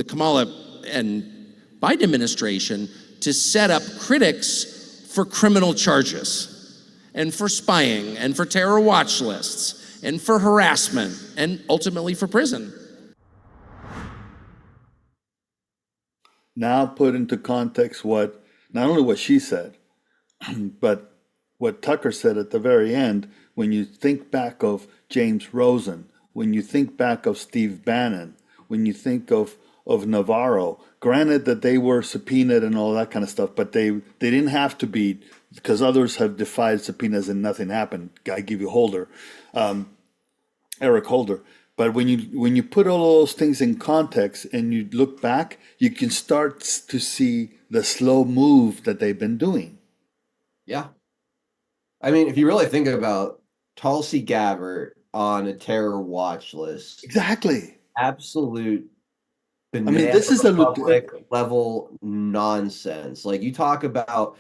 Kamala and Biden administration to set up critics for criminal charges and for spying and for terror watch lists and for harassment and ultimately for prison. Now put into context not only what she said, but what Tucker said at the very end. When you think back of James Rosen, when you think back of Steve Bannon, when you think of Navarro, granted that they were subpoenaed and all that kind of stuff, but they didn't have to be, because others have defied subpoenas and nothing happened. I give you Holder, Eric Holder. But when you put all those things in context and you look back, you can start to see the slow move that they've been doing. Yeah. I mean, if you really think about Tulsi Gabbard on a terror watch list. Exactly. Absolute banana this is republic level nonsense. Like you talk about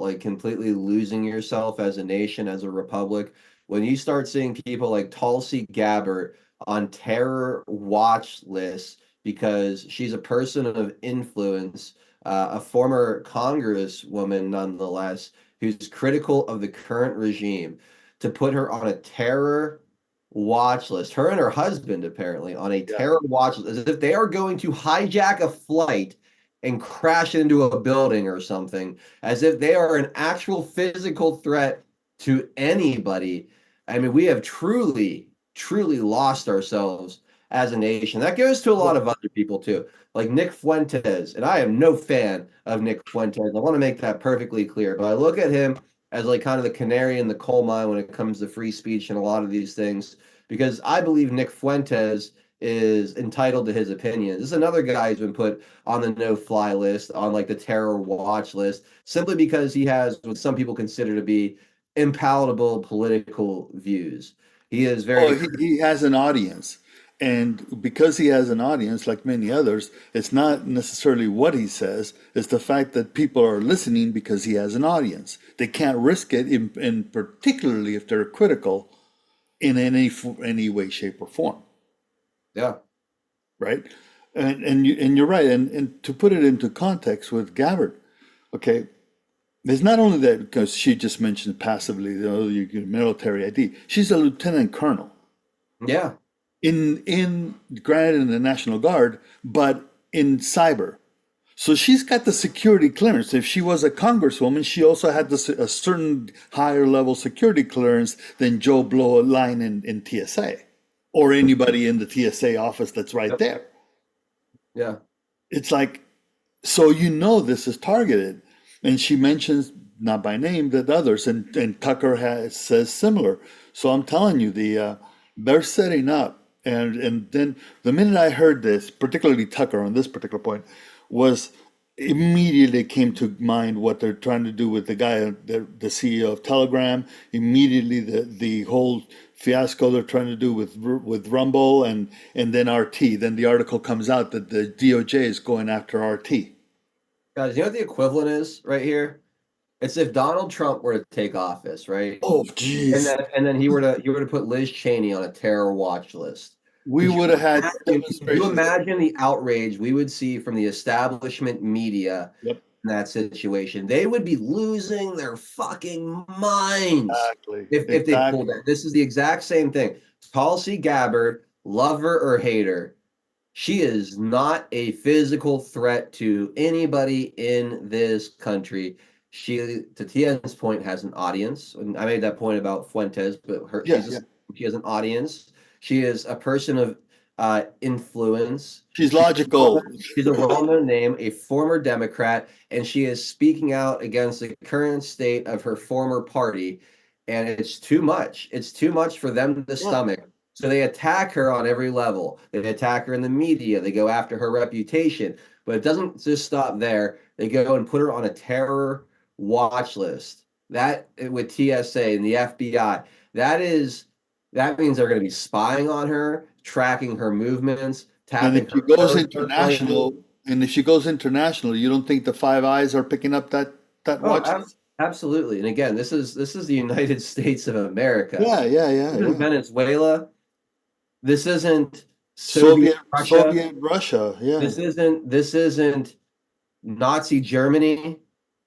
like completely losing yourself as a nation, as a republic. When you start seeing people like Tulsi Gabbard on terror watch lists because she's a person of influence, a former congresswoman nonetheless, who's critical of the current regime, to put her on a terror watch list, her and her husband apparently on a terror watch list, as if they are going to hijack a flight and crash into a building or something, as if they are an actual physical threat to anybody. I mean, we have truly lost ourselves as a nation. That goes to a lot of other people too, like Nick Fuentes. And I am no fan of Nick Fuentes. I want to make that perfectly clear. But I look at him as like kind of the canary in the coal mine when it comes to free speech and a lot of these things, because I believe Nick Fuentes is entitled to his opinion. This is another guy who's been put on the no-fly list, on like the terror watch list, simply because he has what some people consider to be impalatable political views. He is very he has an audience, and because he has an audience like many others, it's not necessarily what he says, it's the fact that people are listening because he has an audience. They can't risk it, in particularly if they're critical in any way, shape, or form. Yeah. Right. And you're right. And to put it into context with Gabbard, okay, it's not only that, because she just mentioned passively, you get military ID. She's a lieutenant colonel. Yeah. Granted in the National Guard, but in cyber. So she's got the security clearance. If she was a congresswoman, she also had a certain higher level security clearance than Joe Blow a line in TSA, or anybody in the TSA office that's right there. Yeah. It's like, so this is targeted. And she mentions, not by name, that others, and Tucker says similar. So I'm telling you, they're setting up. And then the minute I heard this, particularly Tucker on this particular point, was immediately came to mind what they're trying to do with the guy, the CEO of Telegram. Immediately the whole fiasco they're trying to do with Rumble and then RT. Then the article comes out that the DOJ is going after RT. Guys, you know what the equivalent is right here? It's if Donald Trump were to take office, right? Oh, geez. And then he were to put Liz Cheney on a terror watch list. We would have had demonstrations. Can you imagine the outrage we would see from the establishment media in that situation? They would be losing their fucking minds if they pulled that. This is the exact same thing. Tulsi Gabbard, love her or hate her, she is not a physical threat to anybody in this country. She, to Tien's point, has an audience. And I made that point about Fuentes, but she has an audience. She is a person of influence. She's logical. She's a well-known name, a former Democrat, and she is speaking out against the current state of her former party. And it's too much. It's too much for them to stomach. So they attack her on every level. They attack her in the media. They go after her reputation. But it doesn't just stop there. They go and put her on a terror watch list. That, with TSA and the FBI, that means they're going to be spying on her, tracking her movements, tapping. And if she goes international, you don't think the Five Eyes are picking up that watch list? Absolutely. And again, this is the United States of America. Yeah. This isn't Venezuela. This isn't Soviet Russia. Yeah. This isn't Nazi Germany.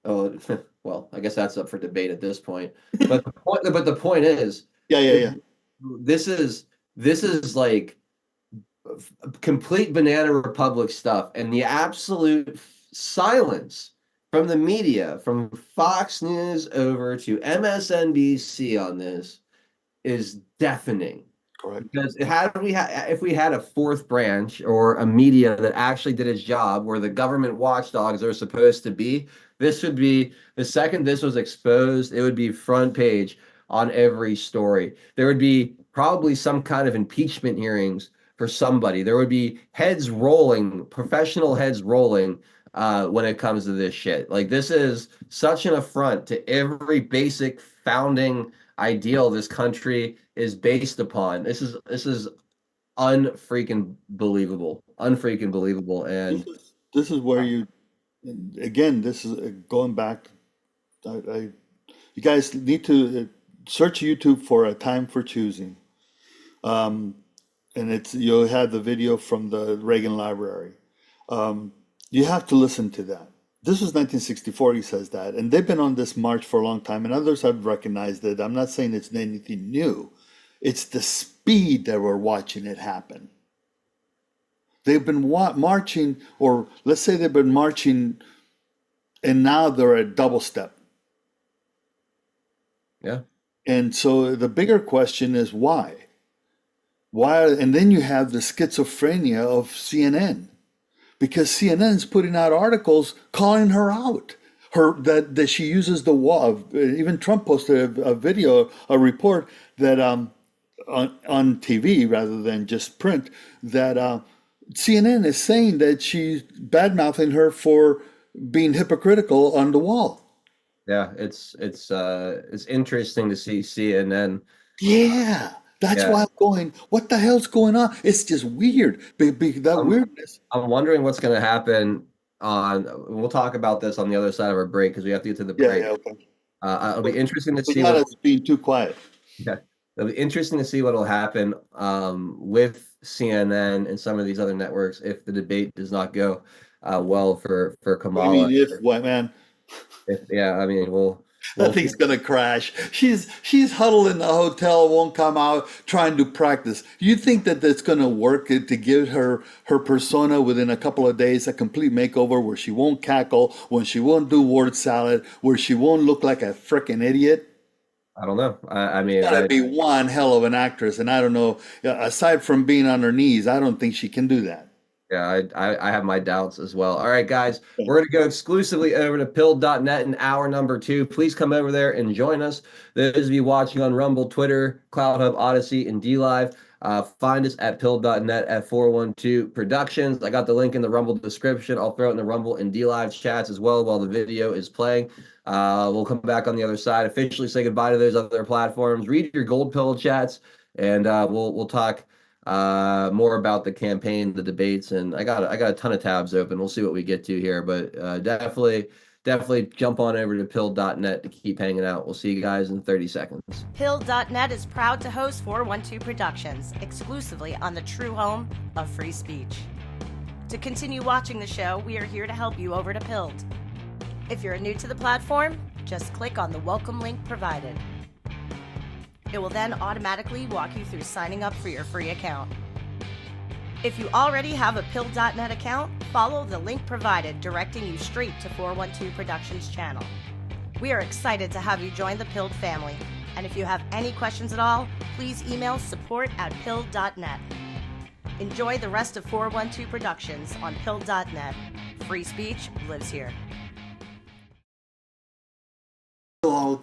Oh, well, I guess that's up for debate at this point. But the point is, This is like complete banana republic stuff, and the absolute silence from the media, from Fox News over to MSNBC on this, is deafening. Correct. Because if we had a fourth branch or a media that actually did its job, where the government watchdogs are supposed to be, this would be the second this was exposed, it would be front page on every story. There would be probably some kind of impeachment hearings for somebody. There would be heads rolling, professional heads rolling when it comes to this shit. Like, this is such an affront to every basic founding ideal this country is based upon. This is unfreaking believable, unfreaking believable. And this is where you, again, this is going back. You guys need to search YouTube for A Time for Choosing, and you'll have the video from the Reagan Library. You have to listen to that. This was 1964, he says that, and they've been on this march for a long time, and others have recognized it. I'm not saying it's anything new. It's the speed that we're watching it happen. They've been marching, or let's say they've been marching, and now they're at double step. Yeah. And so the bigger question is why? And then you have the schizophrenia of CNN. Because CNN's putting out articles calling her out, that she uses the wall. Even Trump posted a video, a report that on TV rather than just print, that CNN is saying that she's bad-mouthing her for being hypocritical on the wall. Yeah, it's interesting to see CNN. Yeah. That's why I'm going, what the hell's going on? It's just weird. Weirdness. I'm wondering what's going to happen we'll talk about this on the other side of our break because we have to get to the break. Yeah, okay. It'll be interesting to see. Not us being too quiet. Yeah, it'll be interesting to see what will happen with CNN and some of these other networks if the debate does not go well for Kamala. I mean, what, man? I mean, we'll that thing's gonna crash. She's huddled in the hotel, won't come out, trying to practice. You think that that's gonna work to give her persona within a couple of days a complete makeover where she won't cackle, when she won't do word salad, where she won't look like a freaking idiot? I don't know. I mean, gotta be one hell of an actress, and I don't know. Aside from being on her knees, I don't think she can do that. Yeah, I have my doubts as well. All right, guys, we're going to go exclusively over to pilled.net in hour number 2. Please come over there and join us. Those of you watching on Rumble, Twitter, Cloud Hub, Odyssey, and DLive, find us at pilled.net at 412 Productions. I got the link in the Rumble description. I'll throw it in the Rumble and DLive chats as well while the video is playing. We'll come back on the other side, officially say goodbye to those other platforms. Read your gold pill chats, and we'll talk more about the campaign, the debates, and I got a ton of tabs open. We'll see what we get to here, but definitely jump on over to pill.net to keep hanging out. We'll see you guys in 30 seconds. Pill.net is proud to host 412 Productions exclusively on the true home of free speech. To continue watching the show, we are here to help you over to Pilled. If you're new to the platform, just click on the welcome link provided. It will then automatically walk you through signing up for your free account. If you already have a Pill.net account, follow the link provided directing you straight to 412 Productions channel. We are excited to have you join the Pilled family, and if you have any questions at all, please email support@Pill.net. Enjoy the rest of 412 Productions on Pill.net. Free speech lives here. I'll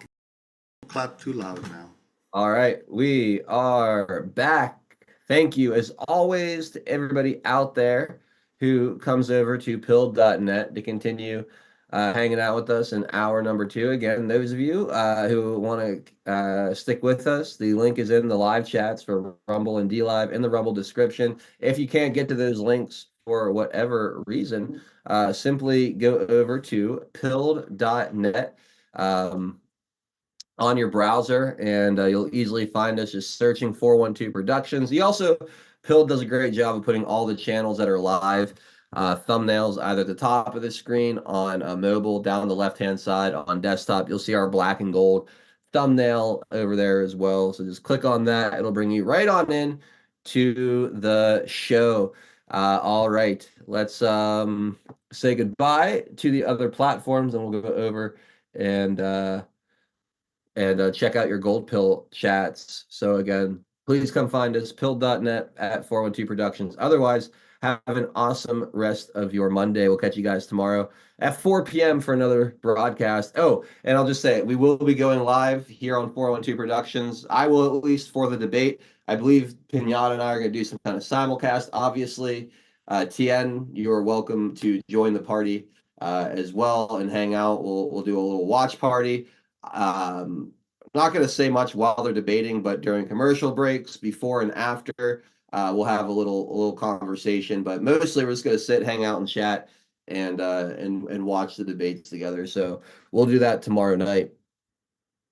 clap too loud now. All right, we are back. Thank you, as always, to everybody out there who comes over to pill.net to continue hanging out with us in hour number 2. Again, those of you who want to stick with us, the link is in the live chats for Rumble and DLive in the Rumble description. If you can't get to those links for whatever reason, simply go over to pill.net. On your browser, and you'll easily find us just searching 412 Productions. Pill does a great job of putting all the channels that are live, thumbnails either at the top of the screen on mobile, down the left-hand side on desktop. You'll see our black and gold thumbnail over there as well. So just click on that. It'll bring you right on in to the show. All right, let's say goodbye to the other platforms, and we'll go over and check out your gold pill chats. So again, please come find us, pill.net at 412 Productions. Otherwise, have an awesome rest of your Monday. We'll catch you guys tomorrow at 4 p.m. for another broadcast. Oh, and I'll just say, we will be going live here on 412 Productions. I will, at least for the debate. I believe Pinata and I are going to do some kind of simulcast, obviously. Tien, you are welcome to join the party as well and hang out. We'll do a little watch party. Not going to say much while they're debating, but during commercial breaks, before and after, we'll have a little conversation. But mostly, we're just going to sit, hang out, and chat, and watch the debates together. So we'll do that tomorrow night.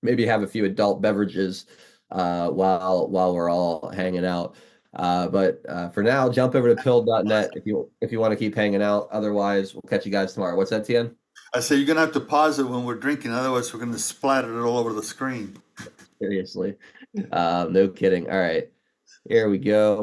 Maybe have a few adult beverages while we're all hanging out. But for now, jump over to pill.net if you want to keep hanging out. Otherwise, we'll catch you guys tomorrow. What's that, Tien? I say you're gonna have to pause it when we're drinking, otherwise we're gonna splatter it all over the screen. Seriously. No kidding. All right. Here we go.